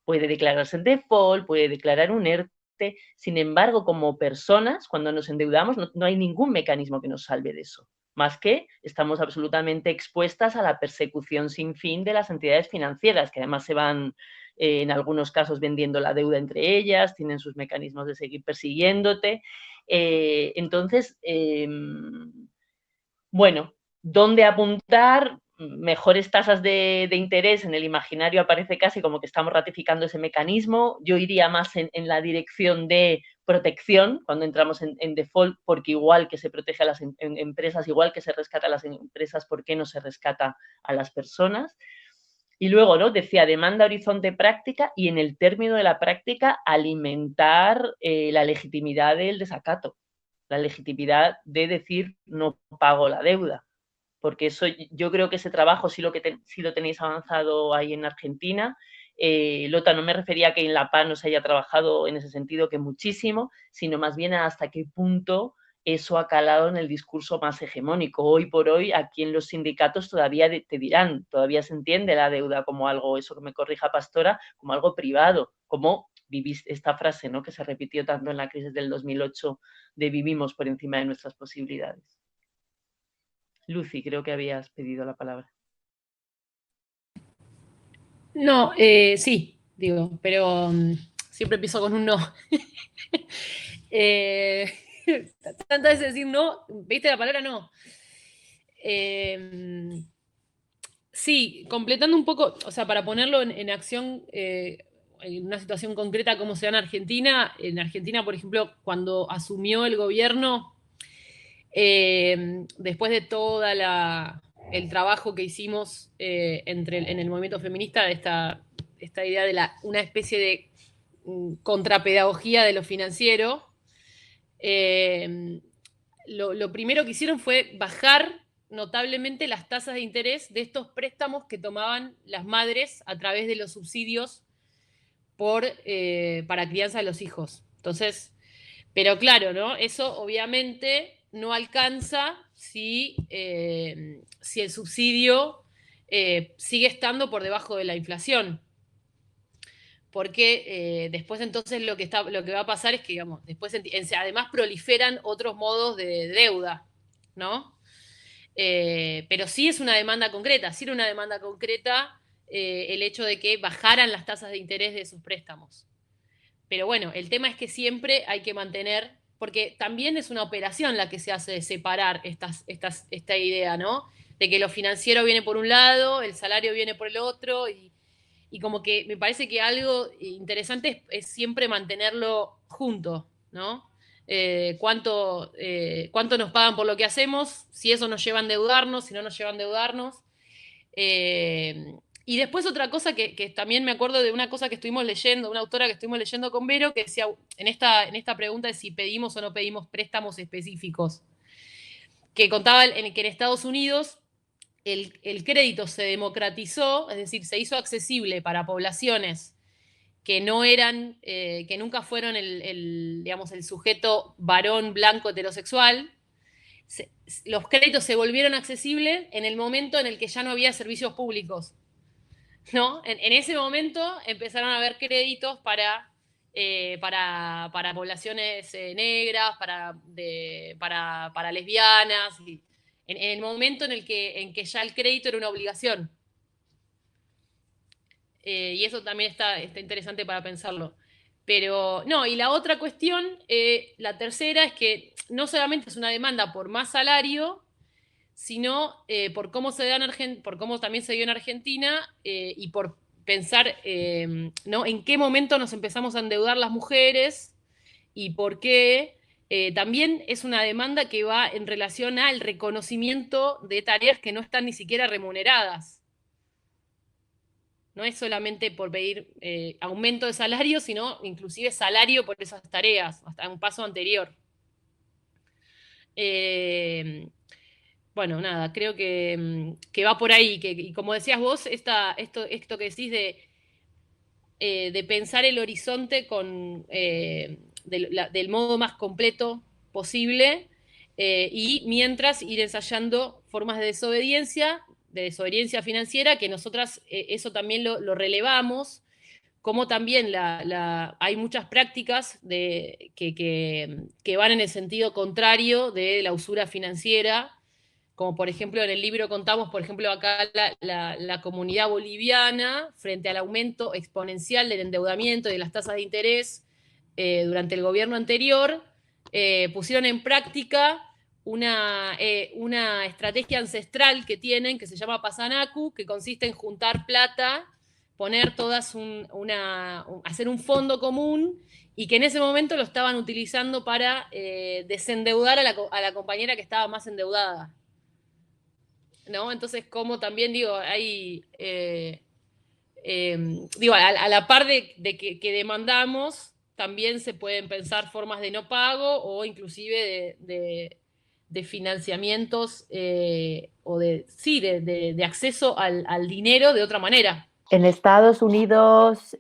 Puede declararse en default, puede declarar un ERTE, sin embargo, como personas, cuando nos endeudamos, no hay ningún mecanismo que nos salve de eso, más que estamos absolutamente expuestas a la persecución sin fin de las entidades financieras, que además se van, en algunos casos, vendiendo la deuda entre ellas, tienen sus mecanismos de seguir persiguiéndote. Entonces, bueno, ¿dónde apuntar? mejores tasas de interés en el imaginario aparece casi como que estamos ratificando ese mecanismo. Yo iría más en la dirección de protección cuando entramos en default, porque igual que se protege a las empresas, igual que se rescata a las empresas, ¿por qué no se rescata a las personas? Y luego, ¿no? Decía demanda, horizonte, práctica, y en el término de la práctica alimentar la legitimidad del desacato, la legitimidad de decir no pago la deuda. Porque eso, yo creo que ese trabajo sí lo tenéis avanzado ahí en Argentina. Lota, no me refería a que en la PA no se haya trabajado en ese sentido, que muchísimo, sino más bien a hasta qué punto eso ha calado en el discurso más hegemónico. Hoy por hoy, aquí en los sindicatos todavía te dirán, todavía se entiende la deuda como algo, eso que me corrija Pastora, como algo privado, como vivís esta frase, ¿no?, que se repitió tanto en la crisis del 2008 de vivimos por encima de nuestras posibilidades. Lucy, creo que habías pedido la palabra. No, sí, digo, pero siempre empiezo con un no. Tantas veces decir no, ¿viste la palabra no? Sí, completando un poco, o sea, para ponerlo en acción, en una situación concreta como se da en Argentina, por ejemplo, cuando asumió el gobierno, después de todo el trabajo que hicimos en el movimiento feminista, esta idea de una especie de contrapedagogía de lo financiero, lo primero que hicieron fue bajar notablemente las tasas de interés de estos préstamos que tomaban las madres a través de los subsidios para crianza de los hijos. Entonces, pero claro, ¿no? Eso obviamente no alcanza si el subsidio sigue estando por debajo de la inflación. Porque después entonces lo que va a pasar es que, digamos, después además proliferan otros modos de deuda, ¿no? Pero sí es una demanda concreta, el hecho de que bajaran las tasas de interés de esos préstamos. Pero bueno, el tema es que siempre hay que mantener, porque también es una operación la que se hace de separar esta idea, ¿no? De que lo financiero viene por un lado, el salario viene por el otro, y como que me parece que algo interesante es siempre mantenerlo junto, ¿no? Cuánto nos pagan por lo que hacemos, si eso nos lleva a endeudarnos, si no nos lleva a endeudarnos. Y después otra cosa que también me acuerdo de una cosa que estuvimos leyendo, una autora que estuvimos leyendo con Vero, que decía en esta pregunta de si pedimos o no pedimos préstamos específicos, que contaba que en Estados Unidos el crédito se democratizó, es decir, se hizo accesible para poblaciones que no eran, que nunca fueron digamos, el sujeto varón blanco heterosexual. Los créditos se volvieron accesibles en el momento en el que ya no había servicios públicos, ¿no? En ese momento empezaron a haber créditos para poblaciones negras, para lesbianas, en el momento en que ya el crédito era una obligación. Y eso también está interesante para pensarlo. Pero no, y la otra cuestión, la tercera, es que no solamente es una demanda por más salario, sino por cómo también se dio en Argentina, y por pensar, ¿no?, en qué momento nos empezamos a endeudar las mujeres y por qué. También es una demanda que va en relación al reconocimiento de tareas que no están ni siquiera remuneradas. No es solamente por pedir aumento de salario, sino inclusive salario por esas tareas, hasta un paso anterior. Bueno, nada, creo que va por ahí, y como decías vos, esto que decís de pensar el horizonte del modo más completo posible, y mientras ir ensayando formas de desobediencia financiera, que nosotras eso también lo relevamos, como también hay muchas prácticas que van en el sentido contrario de la usura financiera, como por ejemplo en el libro contamos, por ejemplo, acá la comunidad boliviana, frente al aumento exponencial del endeudamiento y de las tasas de interés durante el gobierno anterior, pusieron en práctica una estrategia ancestral que tienen, que se llama Pasanaku, que consiste en juntar plata, poner todas hacer un fondo común, y que en ese momento lo estaban utilizando para desendeudar a la compañera que estaba más endeudada, ¿no? Entonces, como también digo, hay a la par de que demandamos, también se pueden pensar formas de no pago o inclusive de financiamientos o de acceso al dinero de otra manera. En Estados Unidos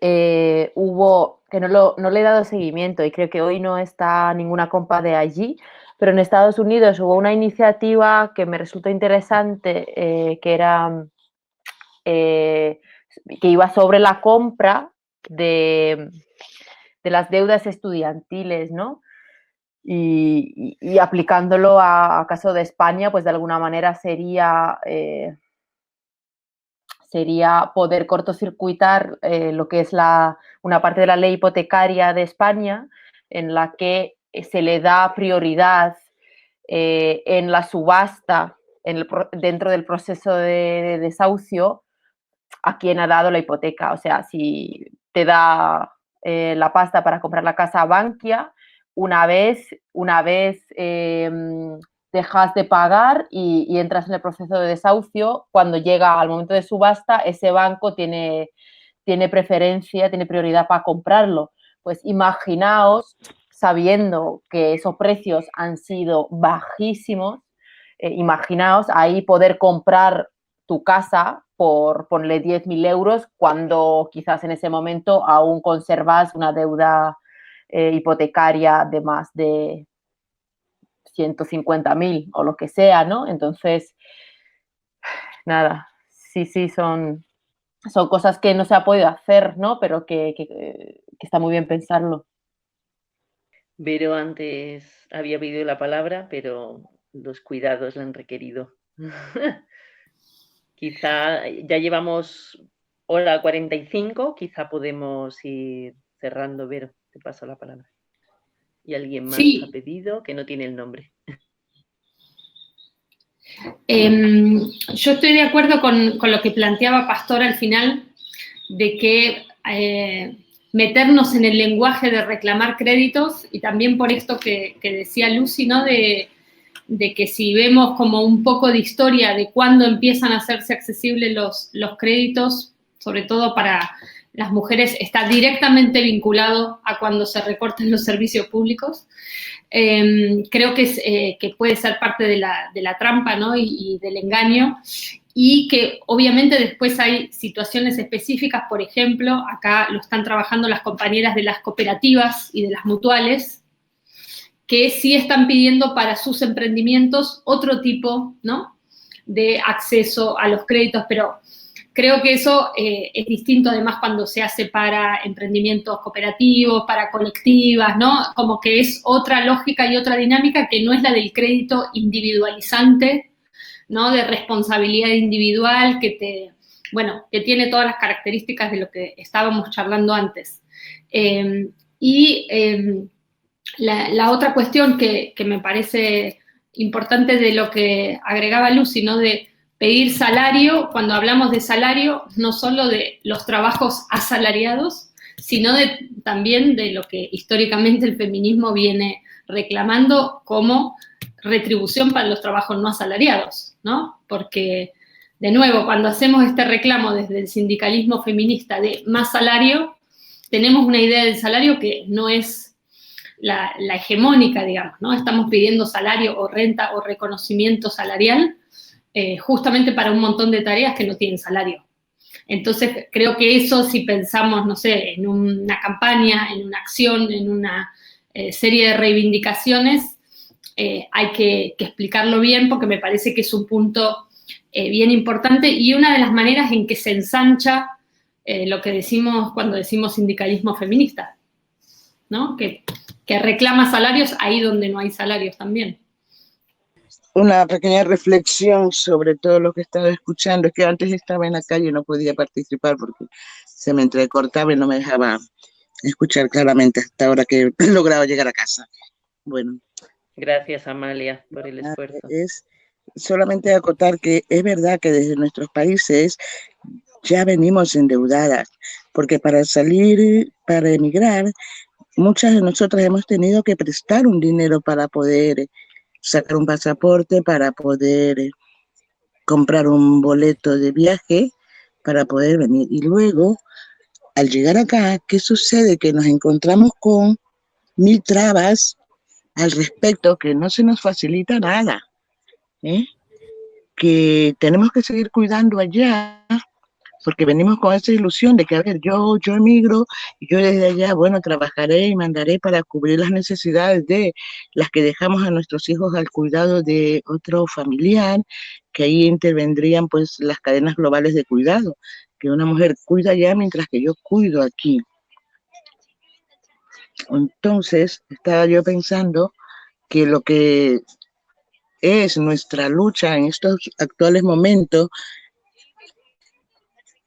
hubo, que no le he dado seguimiento y creo que hoy no está ninguna compa de allí, pero en Estados Unidos hubo una iniciativa que me resultó interesante, que era que iba sobre la compra de las deudas estudiantiles, ¿no? Y aplicándolo a caso de España, pues de alguna manera sería poder cortocircuitar lo que es una parte de la ley hipotecaria de España, en la que se le da prioridad en la subasta, dentro del proceso de desahucio, a quien ha dado la hipoteca. O sea, si te da la pasta para comprar la casa a Bankia, una vez dejas de pagar y entras en el proceso de desahucio, cuando llega al momento de subasta, ese banco tiene preferencia, tiene prioridad para comprarlo. Pues imaginaos, sabiendo que esos precios han sido bajísimos, imaginaos ahí poder comprar tu casa por, ponle 10.000 euros, cuando quizás en ese momento aún conservas una deuda hipotecaria de más de 150.000 o lo que sea, ¿no? Entonces, nada, sí, son cosas que no se ha podido hacer, ¿no? Pero que está muy bien pensarlo. Vero antes había pedido la palabra, pero los cuidados la han requerido. Quizá ya llevamos hora 45, quizá podemos ir cerrando. Vero, te paso la palabra. Y alguien más ha pedido, que no tiene el nombre. Yo estoy de acuerdo con lo que planteaba Pastor al final, de que meternos en el lenguaje de reclamar créditos, y también por esto que decía Lucy, ¿no? De que si vemos como un poco de historia de cuándo empiezan a hacerse accesibles los créditos, sobre todo para las mujeres, está directamente vinculado a cuando se recortan los servicios públicos. Creo que puede ser parte de la trampa, ¿no? y del engaño, y que obviamente después hay situaciones específicas. Por ejemplo, acá lo están trabajando las compañeras de las cooperativas y de las mutuales, que sí están pidiendo para sus emprendimientos otro tipo, ¿no? de acceso a los créditos, pero creo que eso es distinto además cuando se hace para emprendimientos cooperativos, para colectivas, ¿no? Como que es otra lógica y otra dinámica que no es la del crédito individualizante, ¿no? De responsabilidad individual, que tiene todas las características de lo que estábamos charlando antes. La otra cuestión que me parece importante de lo que agregaba Lucy, ¿no? De pedir salario, cuando hablamos de salario, no solo de los trabajos asalariados, sino también de lo que históricamente el feminismo viene reclamando como retribución para los trabajos no asalariados, ¿no? Porque, de nuevo, cuando hacemos este reclamo desde el sindicalismo feminista de más salario, tenemos una idea del salario que no es la hegemónica, digamos, ¿no? Estamos pidiendo salario o renta o reconocimiento salarial, justamente para un montón de tareas que no tienen salario. Entonces, creo que eso, si pensamos, no sé, en una campaña, en una acción, en una serie de reivindicaciones, hay que explicarlo bien, porque me parece que es un punto bien importante, y una de las maneras en que se ensancha lo que decimos cuando decimos sindicalismo feminista, ¿no? Que reclama salarios ahí donde no hay salarios también. Una pequeña reflexión sobre todo lo que estaba escuchando. Es que antes estaba en la calle y no podía participar porque se me entrecortaba y no me dejaba escuchar claramente hasta ahora que he logrado llegar a casa. Bueno, Gracias, Amalia, por el esfuerzo. Es solamente acotar que es verdad que desde nuestros países ya venimos endeudadas, porque para salir, para emigrar, muchas de nosotras hemos tenido que prestar un dinero para poder sacar un pasaporte, para poder comprar un boleto de viaje, para poder venir. Y luego, al llegar acá, ¿qué sucede? Que nos encontramos con 1000 trabas al respecto, que no se nos facilita nada, ¿eh? Que tenemos que seguir cuidando allá, porque venimos con esa ilusión de que, a ver, yo emigro y yo desde allá, bueno, trabajaré y mandaré para cubrir las necesidades de las que dejamos a nuestros hijos al cuidado de otro familiar, que ahí intervendrían pues las cadenas globales de cuidado, que una mujer cuida allá mientras que yo cuido aquí. Entonces, estaba yo pensando que lo que es nuestra lucha en estos actuales momentos,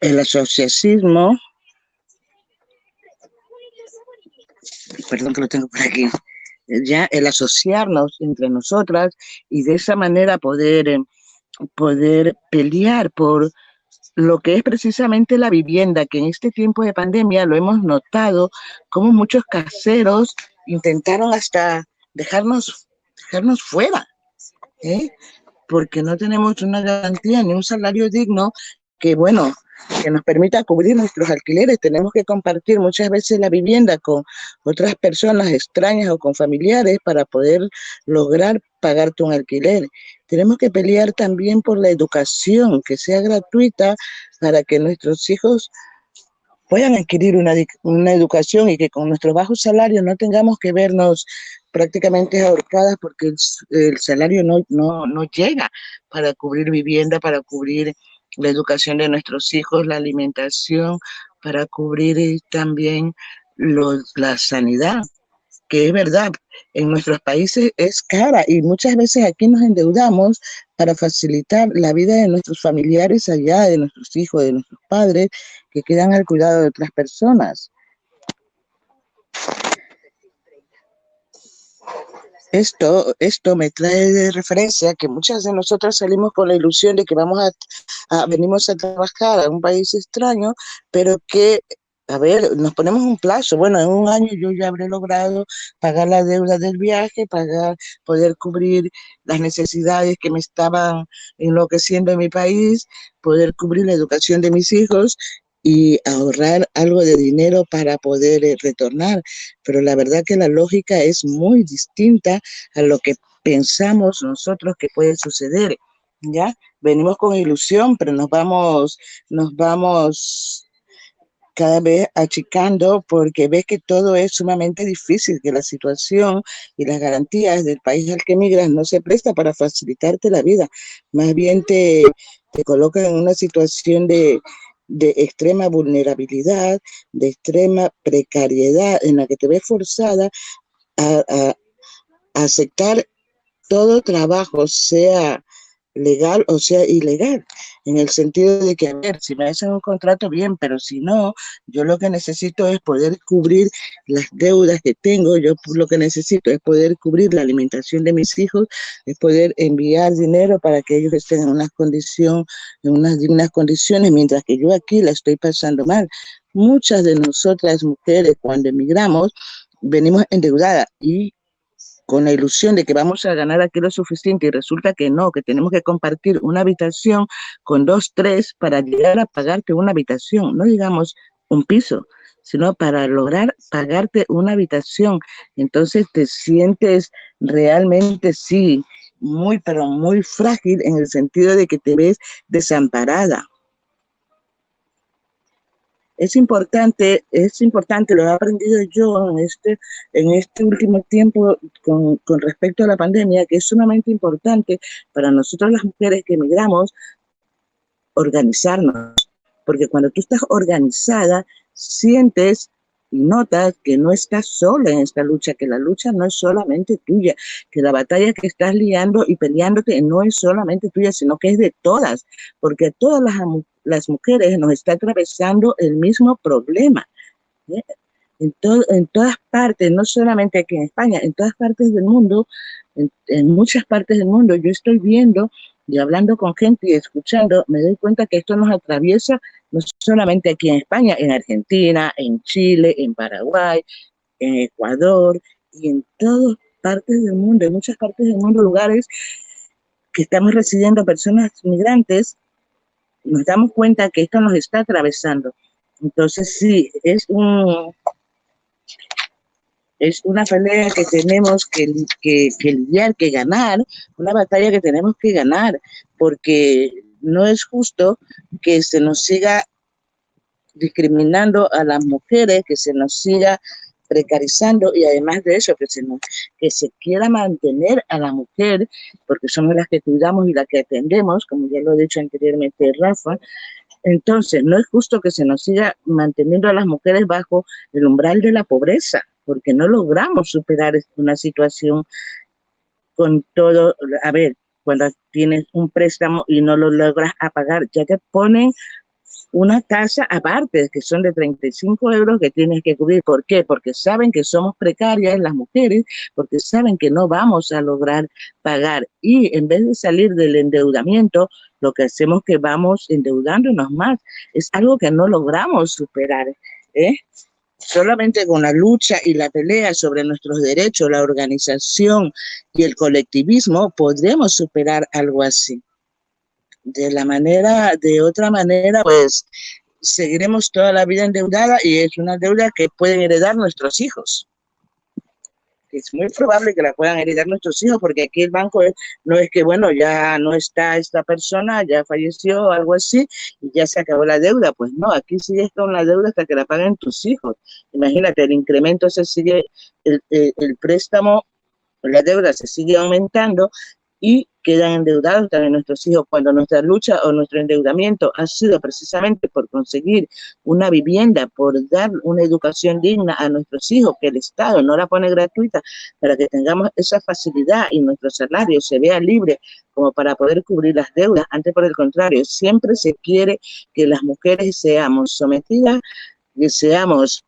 el asociacismo, perdón que lo tengo por aquí, ya el asociarnos entre nosotras y de esa manera poder pelear por lo que es precisamente la vivienda, que en este tiempo de pandemia lo hemos notado, como muchos caseros intentaron hasta dejarnos fuera, ¿eh? Porque no tenemos una garantía ni un salario digno que, bueno, que nos permita cubrir nuestros alquileres. Tenemos que compartir muchas veces la vivienda con otras personas extrañas o con familiares para poder lograr pagarte un alquiler. Tenemos que pelear también por la educación, que sea gratuita para que nuestros hijos puedan adquirir una educación y que con nuestros bajos salarios no tengamos que vernos prácticamente ahorcadas porque el salario no llega para cubrir vivienda, para cubrir la educación de nuestros hijos, la alimentación, para cubrir también la sanidad, que es verdad, en nuestros países es cara y muchas veces aquí nos endeudamos para facilitar la vida de nuestros familiares allá, de nuestros hijos, de nuestros padres, que quedan al cuidado de otras personas. Esto me trae de referencia que muchas de nosotras salimos con la ilusión de que venimos a trabajar a un país extraño, pero que, a ver, nos ponemos un plazo. Bueno, en un año yo ya habré logrado pagar la deuda del viaje, poder cubrir las necesidades que me estaban enloqueciendo en mi país, poder cubrir la educación de mis hijos y ahorrar algo de dinero para poder retornar. Pero la verdad que la lógica es muy distinta a lo que pensamos nosotros que puede suceder, ¿ya? Venimos con ilusión, pero nos vamos cada vez achicando porque ves que todo es sumamente difícil, que la situación y las garantías del país al que emigras no se presta para facilitarte la vida, más bien te coloca en una situación de extrema vulnerabilidad, de extrema precariedad, en la que te ves forzada a aceptar todo trabajo, sea legal o sea ilegal, en el sentido de que, a ver, si me hacen un contrato, bien, pero si no, yo lo que necesito es poder cubrir las deudas que tengo, yo lo que necesito es poder cubrir la alimentación de mis hijos, es poder enviar dinero para que ellos estén en unas dignas condiciones, mientras que yo aquí la estoy pasando mal. Muchas de nosotras mujeres, cuando emigramos, venimos endeudadas y con la ilusión de que vamos a ganar aquí lo suficiente y resulta que no, que tenemos que compartir una habitación con 2, 3 para llegar a pagarte una habitación, no digamos un piso, sino para lograr pagarte una habitación. Entonces te sientes realmente, sí, muy, pero muy frágil en el sentido de que te ves desamparada. Es importante, lo he aprendido yo en este último tiempo con respecto a la pandemia, que es sumamente importante para nosotros las mujeres que emigramos organizarnos, porque cuando tú estás organizada, sientes y notas que no estás sola en esta lucha, que la lucha no es solamente tuya, que la batalla que estás liando y peleándote no es solamente tuya, sino que es de todas, porque todas las mujeres nos está atravesando el mismo problema, ¿eh? En todas partes, no solamente aquí en España, en todas partes del mundo en muchas partes del mundo. Yo estoy viendo y hablando con gente y escuchando, me doy cuenta que esto nos atraviesa no solamente aquí en España, en Argentina, en Chile, en Paraguay, en Ecuador y en todas partes del mundo, en muchas partes del mundo, lugares que estamos recibiendo personas migrantes, nos damos cuenta que esto nos está atravesando. Entonces sí, es una pelea que tenemos que lidiar, que ganar, una batalla que tenemos que ganar, porque no es justo que se nos siga discriminando a las mujeres, que se nos siga precarizando y además de eso que se quiera mantener a la mujer, porque somos las que cuidamos y las que atendemos, como ya lo he dicho anteriormente Rafa. Entonces, no es justo que se nos siga manteniendo a las mujeres bajo el umbral de la pobreza, porque no logramos superar una situación con todo. A ver, cuando tienes un préstamo y no lo logras pagar, ya te ponen una tasa aparte, que son de 35 euros que tienes que cubrir. ¿Por qué? Porque saben que somos precarias las mujeres, porque saben que no vamos a lograr pagar. Y en vez de salir del endeudamiento, lo que hacemos es que vamos endeudándonos más. Es algo que no logramos superar, ¿eh? Solamente con la lucha y la pelea sobre nuestros derechos, la organización y el colectivismo, podremos superar algo así. De otra manera, pues seguiremos toda la vida endeudada y es una deuda que pueden heredar nuestros hijos. Es muy probable que la puedan heredar nuestros hijos porque aquí el banco no es que, bueno, ya no está esta persona, ya falleció o algo así y ya se acabó la deuda. Pues no, aquí sigues con la deuda hasta que la paguen tus hijos. Imagínate, el incremento se sigue, el préstamo, la deuda se sigue aumentando y quedan endeudados también nuestros hijos cuando nuestra lucha o nuestro endeudamiento ha sido precisamente por conseguir una vivienda, por dar una educación digna a nuestros hijos, que el Estado no la pone gratuita para que tengamos esa facilidad y nuestro salario se vea libre como para poder cubrir las deudas. Antes, por el contrario, siempre se quiere que las mujeres seamos sometidas, que seamos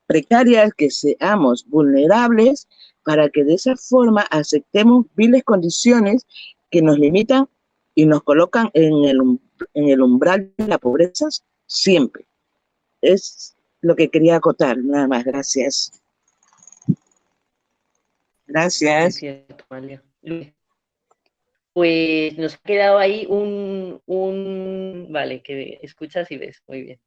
precarias, que seamos vulnerables, para que de esa forma aceptemos viles condiciones que nos limitan y nos colocan en el umbral de la pobreza siempre. Es lo que quería acotar, nada más. Gracias. Gracias. Es cierto, Amalia. Pues nos ha quedado ahí vale, que escuchas y ves, muy bien.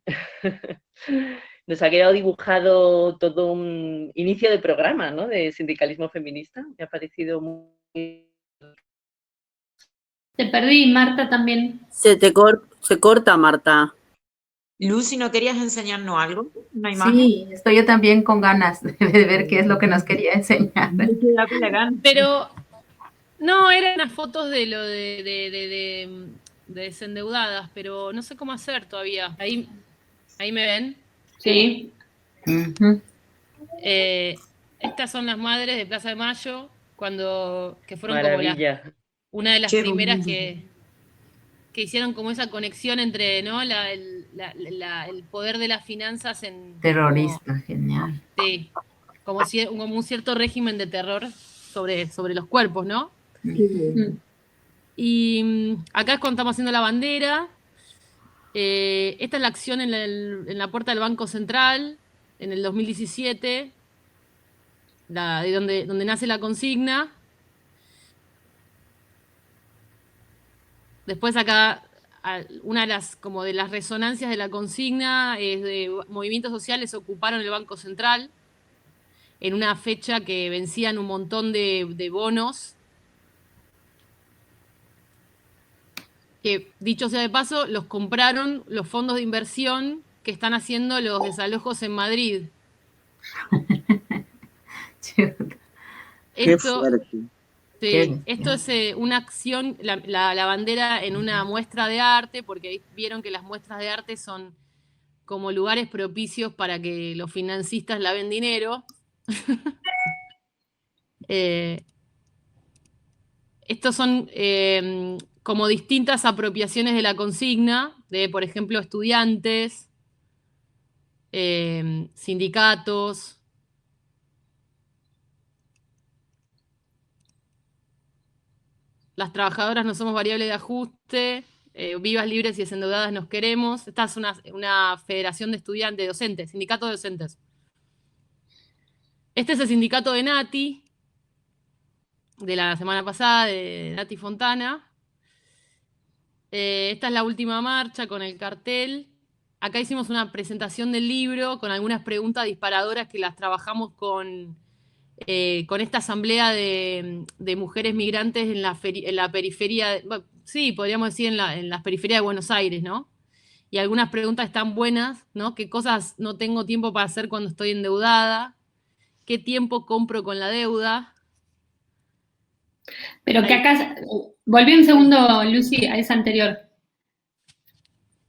Nos ha quedado dibujado todo un inicio de programa, ¿no? De sindicalismo feminista. Me ha parecido muy... Te perdí, Marta también. Se corta, Marta. Lucy, ¿no querías enseñarnos algo? ¿Una imagen? Sí, estoy yo también con ganas de ver qué es lo que nos quería enseñar. Pero no, eran unas fotos de lo de desendeudadas, pero no sé cómo hacer todavía. Ahí me ven. Sí. Estas son las madres de Plaza de Mayo, que fueron Maravilla. como una de las primeras que hicieron como esa conexión entre, ¿no? el poder de las finanzas en... Terrorista, genial. Sí, como un cierto régimen de terror sobre los cuerpos, ¿no? Y acá es cuando estamos haciendo la bandera. Esta es la acción en la puerta del Banco Central en el 2017, de donde nace la consigna. Después acá una de las resonancias de la consigna es de movimientos sociales ocuparon el Banco Central en una fecha que vencían un montón de bonos que, dicho sea de paso, los compraron los fondos de inversión que están haciendo los desalojos en Madrid. Esto es una acción, la bandera en una muestra de arte, porque vieron que las muestras de arte son como lugares propicios para que los financistas laven dinero. Estos son como distintas apropiaciones de la consigna, de, por ejemplo, estudiantes, sindicatos. Las trabajadoras no somos variable de ajuste. Vivas, libres y desendeudadas nos queremos. Esta es una federación de estudiantes, docentes, sindicato de docentes. Este es el sindicato de Nati, de la semana pasada, de Nati Fontana. Esta es la última marcha con el cartel. Acá hicimos una presentación del libro con algunas preguntas disparadoras que las trabajamos con esta asamblea de mujeres migrantes en la periferia, bueno, sí, podríamos decir en las periferias de Buenos Aires, ¿no? Y algunas preguntas están buenas, ¿no? ¿Qué cosas no tengo tiempo para hacer cuando estoy endeudada? ¿Qué tiempo compro con la deuda? Pero que acá, volví un segundo, Lucy, a esa anterior.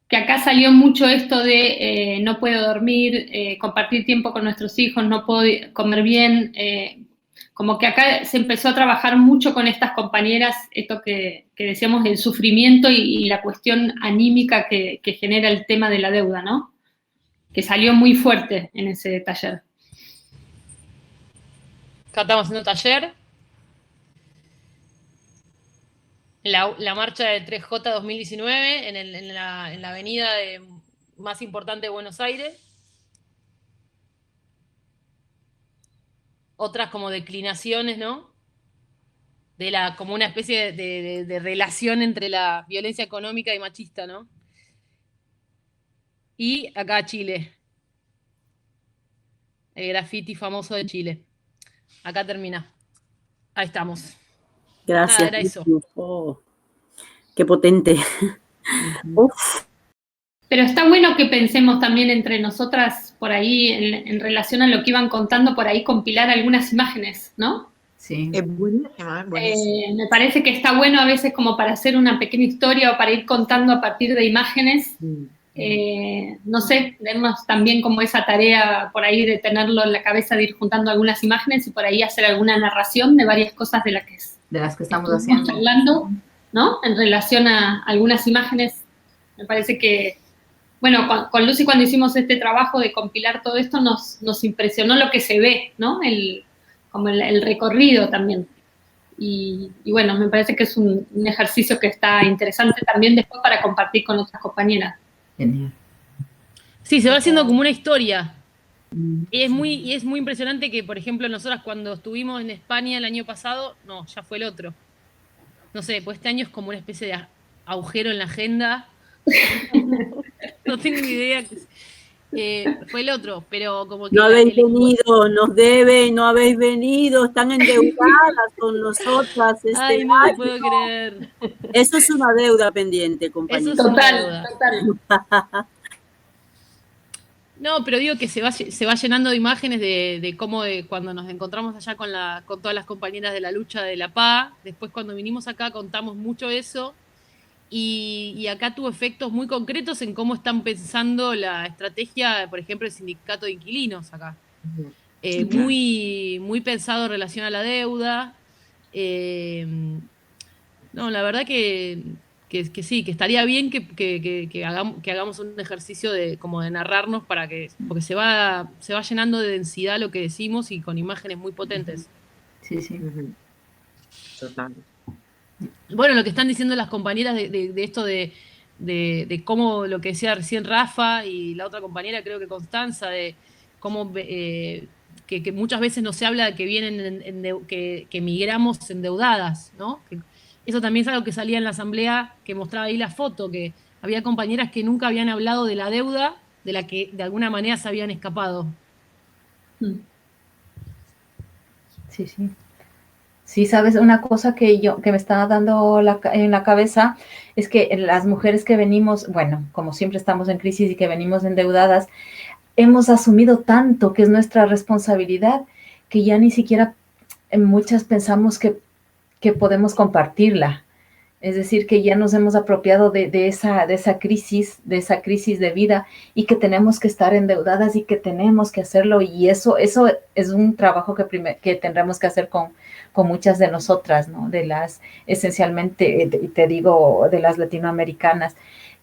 Que acá salió mucho esto de no puedo dormir, compartir tiempo con nuestros hijos, no puedo comer bien. Como que acá se empezó a trabajar mucho con estas compañeras, esto que decíamos, el sufrimiento y la cuestión anímica que genera el tema de la deuda, ¿no? Que salió muy fuerte en ese taller. Acá estamos haciendo taller. La marcha del 3J 2019 en la avenida más importante de Buenos Aires. Otras como declinaciones, ¿no? Como una especie de relación entre la violencia económica y machista, ¿no? Y acá Chile. El graffiti famoso de Chile. Acá termina. Ahí estamos. Gracias. Nada, era eso. Oh, qué potente. Uf. Pero está bueno que pensemos también entre nosotras por ahí en relación a lo que iban contando, por ahí compilar algunas imágenes, ¿no? Sí. Es buenísima, buenísima. Me parece que está bueno a veces como para hacer una pequeña historia o para ir contando a partir de imágenes. No sé, tenemos también como esa tarea por ahí de tenerlo en la cabeza, de ir juntando algunas imágenes y por ahí hacer alguna narración de varias cosas de las que estamos haciendo, charlando, ¿no? En relación a algunas imágenes. Me parece que, bueno, con Lucy cuando hicimos este trabajo de compilar todo esto nos impresionó lo que se ve, ¿no? Como el recorrido también. Y bueno, me parece que es un ejercicio que está interesante también después para compartir con otras compañeras. Genial. Sí, se va haciendo como una historia. Y es muy impresionante que, por ejemplo, nosotras cuando estuvimos en España el año pasado, no, ya fue el otro. No sé, pues este año es como una especie de agujero en la agenda. No tengo ni idea. Fue el otro, pero como que... No habéis venido, nos deben, no habéis venido, están endeudadas con nosotras. Ay, no lo puedo creer. Eso es una deuda pendiente, compañero. Eso es una deuda. Total. No, pero digo que se va llenando de imágenes de cómo cuando nos encontramos allá con todas las compañeras de la lucha de la PA, después cuando vinimos acá contamos mucho eso, y acá tuvo efectos muy concretos en cómo están pensando la estrategia, por ejemplo, el sindicato de inquilinos acá. Muy pensado en relación a la deuda. No, la verdad que sí, que estaría bien que hagamos un ejercicio como de narrarnos porque se va llenando de densidad lo que decimos y con imágenes muy potentes. Sí, sí. Total. Bueno, lo que están diciendo las compañeras de esto de cómo, lo que decía recién Rafa y la otra compañera, creo que Constanza, de cómo que muchas veces no se habla de que vienen, que migramos endeudadas, ¿no? Eso también es algo que salía en la asamblea, que mostraba ahí la foto, que había compañeras que nunca habían hablado de la deuda de la que de alguna manera se habían escapado. Sí, sí. Sí, sabes, una cosa que me está dando en la cabeza es que las mujeres que venimos, bueno, como siempre estamos en crisis y que venimos endeudadas, hemos asumido tanto que es nuestra responsabilidad que ya ni siquiera muchas pensamos que podemos compartirla. Es decir, que ya nos hemos apropiado de esa crisis de vida y que tenemos que estar endeudadas y que tenemos que hacerlo. Y eso es un trabajo que tendremos que hacer con muchas de nosotras, ¿no? De las, esencialmente, te digo, de las latinoamericanas,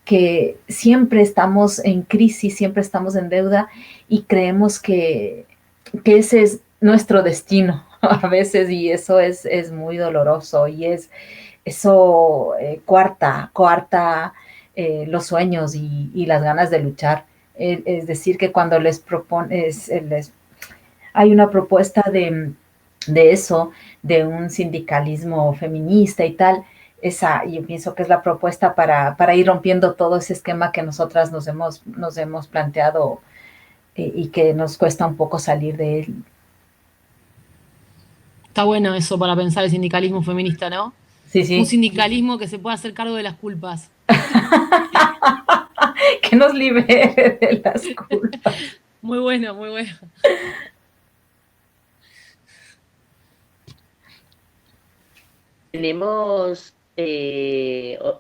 que siempre estamos en crisis, siempre estamos en deuda y creemos que ese es nuestro destino a veces, y eso es muy doloroso y es eso coarta los sueños y las ganas de luchar. Es decir, que cuando les propones, hay una propuesta de eso, de un sindicalismo feminista y tal, yo pienso que es la propuesta para ir rompiendo todo ese esquema que nosotras nos hemos planteado y que nos cuesta un poco salir de él. Está bueno eso para pensar el sindicalismo feminista, ¿no? Sí, sí. Un sindicalismo que se pueda hacer cargo de las culpas. Que nos libere de las culpas. Muy bueno, muy bueno. Tenemos,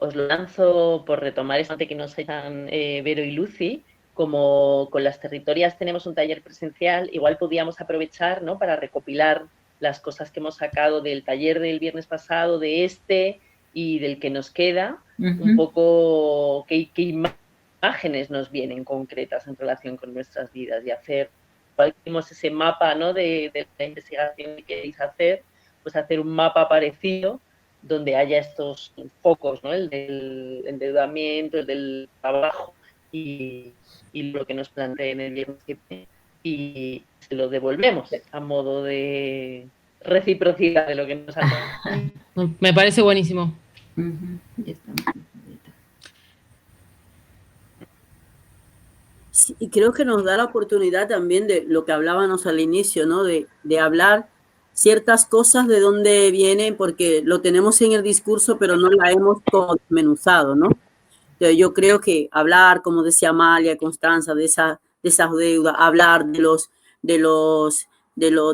os lo lanzo por retomar esto que nos hayan Vero y Lucy, como con las territorias tenemos un taller presencial, igual podíamos aprovechar, ¿no?, para recopilar las cosas que hemos sacado del taller del viernes pasado, de este y del que nos queda, un poco qué imágenes nos vienen concretas en relación con nuestras vidas y hacer, igual que hicimos ese mapa, ¿no?, de la investigación que queréis hacer, pues hacer un mapa parecido donde haya estos focos, ¿no?, el del endeudamiento, el del trabajo y lo que nos planteen el viernes que viene, y se lo devolvemos a modo de reciprocidad de lo que nos han dado. Me parece buenísimo. Sí, y creo que nos da la oportunidad también de lo que hablábamos al inicio, ¿no?, de hablar ciertas cosas de dónde vienen, porque lo tenemos en el discurso, pero no la hemos como desmenuzado, ¿no? Entonces, yo creo que hablar, como decía Amalia, Constanza, de esas deudas, hablar de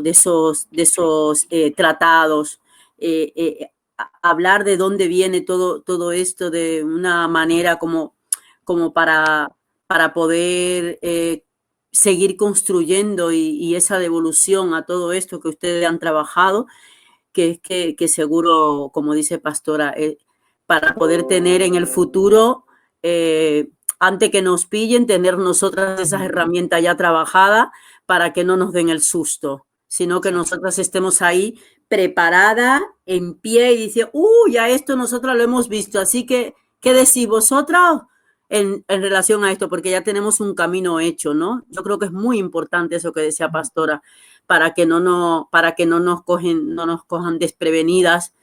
esos tratados, hablar de dónde viene todo esto de una manera como para poder seguir construyendo y esa devolución a todo esto que ustedes han trabajado, que seguro, como dice Pastora, para poder tener en el futuro, antes que nos pillen, tener nosotras esas herramientas ya trabajadas para que no nos den el susto, sino que nosotras estemos ahí preparadas, en pie y diciendo, ya esto nosotras lo hemos visto, así que, ¿qué decís vosotras en relación a esto? Porque ya tenemos un camino hecho, ¿no? Yo creo que es muy importante eso que decía Pastora, para que no nos cojan desprevenidas,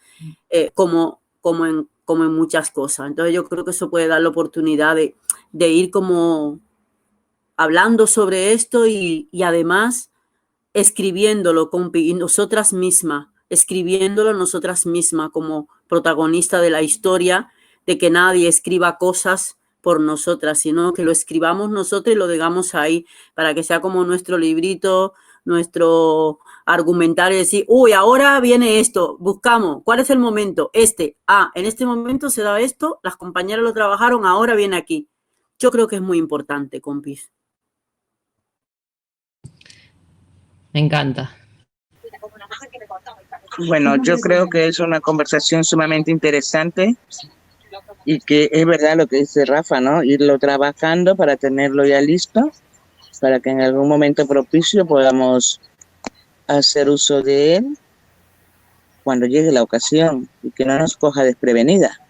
como en muchas cosas. Entonces yo creo que eso puede dar la oportunidad de ir como hablando sobre esto y además escribiéndolo nosotras mismas como protagonista de la historia, de que nadie escriba cosas por nosotras, sino que lo escribamos nosotros y lo digamos ahí, para que sea como nuestro librito, nuestro argumentario, decir, ahora viene esto, buscamos, ¿cuál es el momento? En este momento se da esto, las compañeras lo trabajaron, ahora viene aquí. Yo creo que es muy importante, compis. Me encanta. Bueno, yo creo que es una conversación sumamente interesante y que es verdad lo que dice Rafa, ¿no? Irlo trabajando para tenerlo ya listo, para que en algún momento propicio podamos hacer uso de él cuando llegue la ocasión y que no nos coja desprevenida.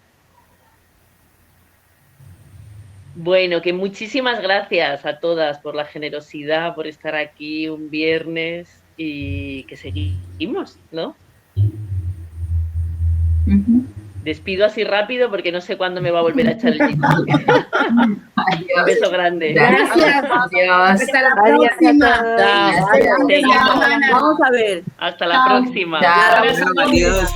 Bueno, que muchísimas gracias a todas por la generosidad, por estar aquí un viernes y que seguimos, ¿no? Despido así rápido porque no sé cuándo me va a volver a echar el TikTok. Un beso grande. Gracias. Adiós. Hasta la próxima. Vamos a ver. Hasta la próxima. Chao. Adiós.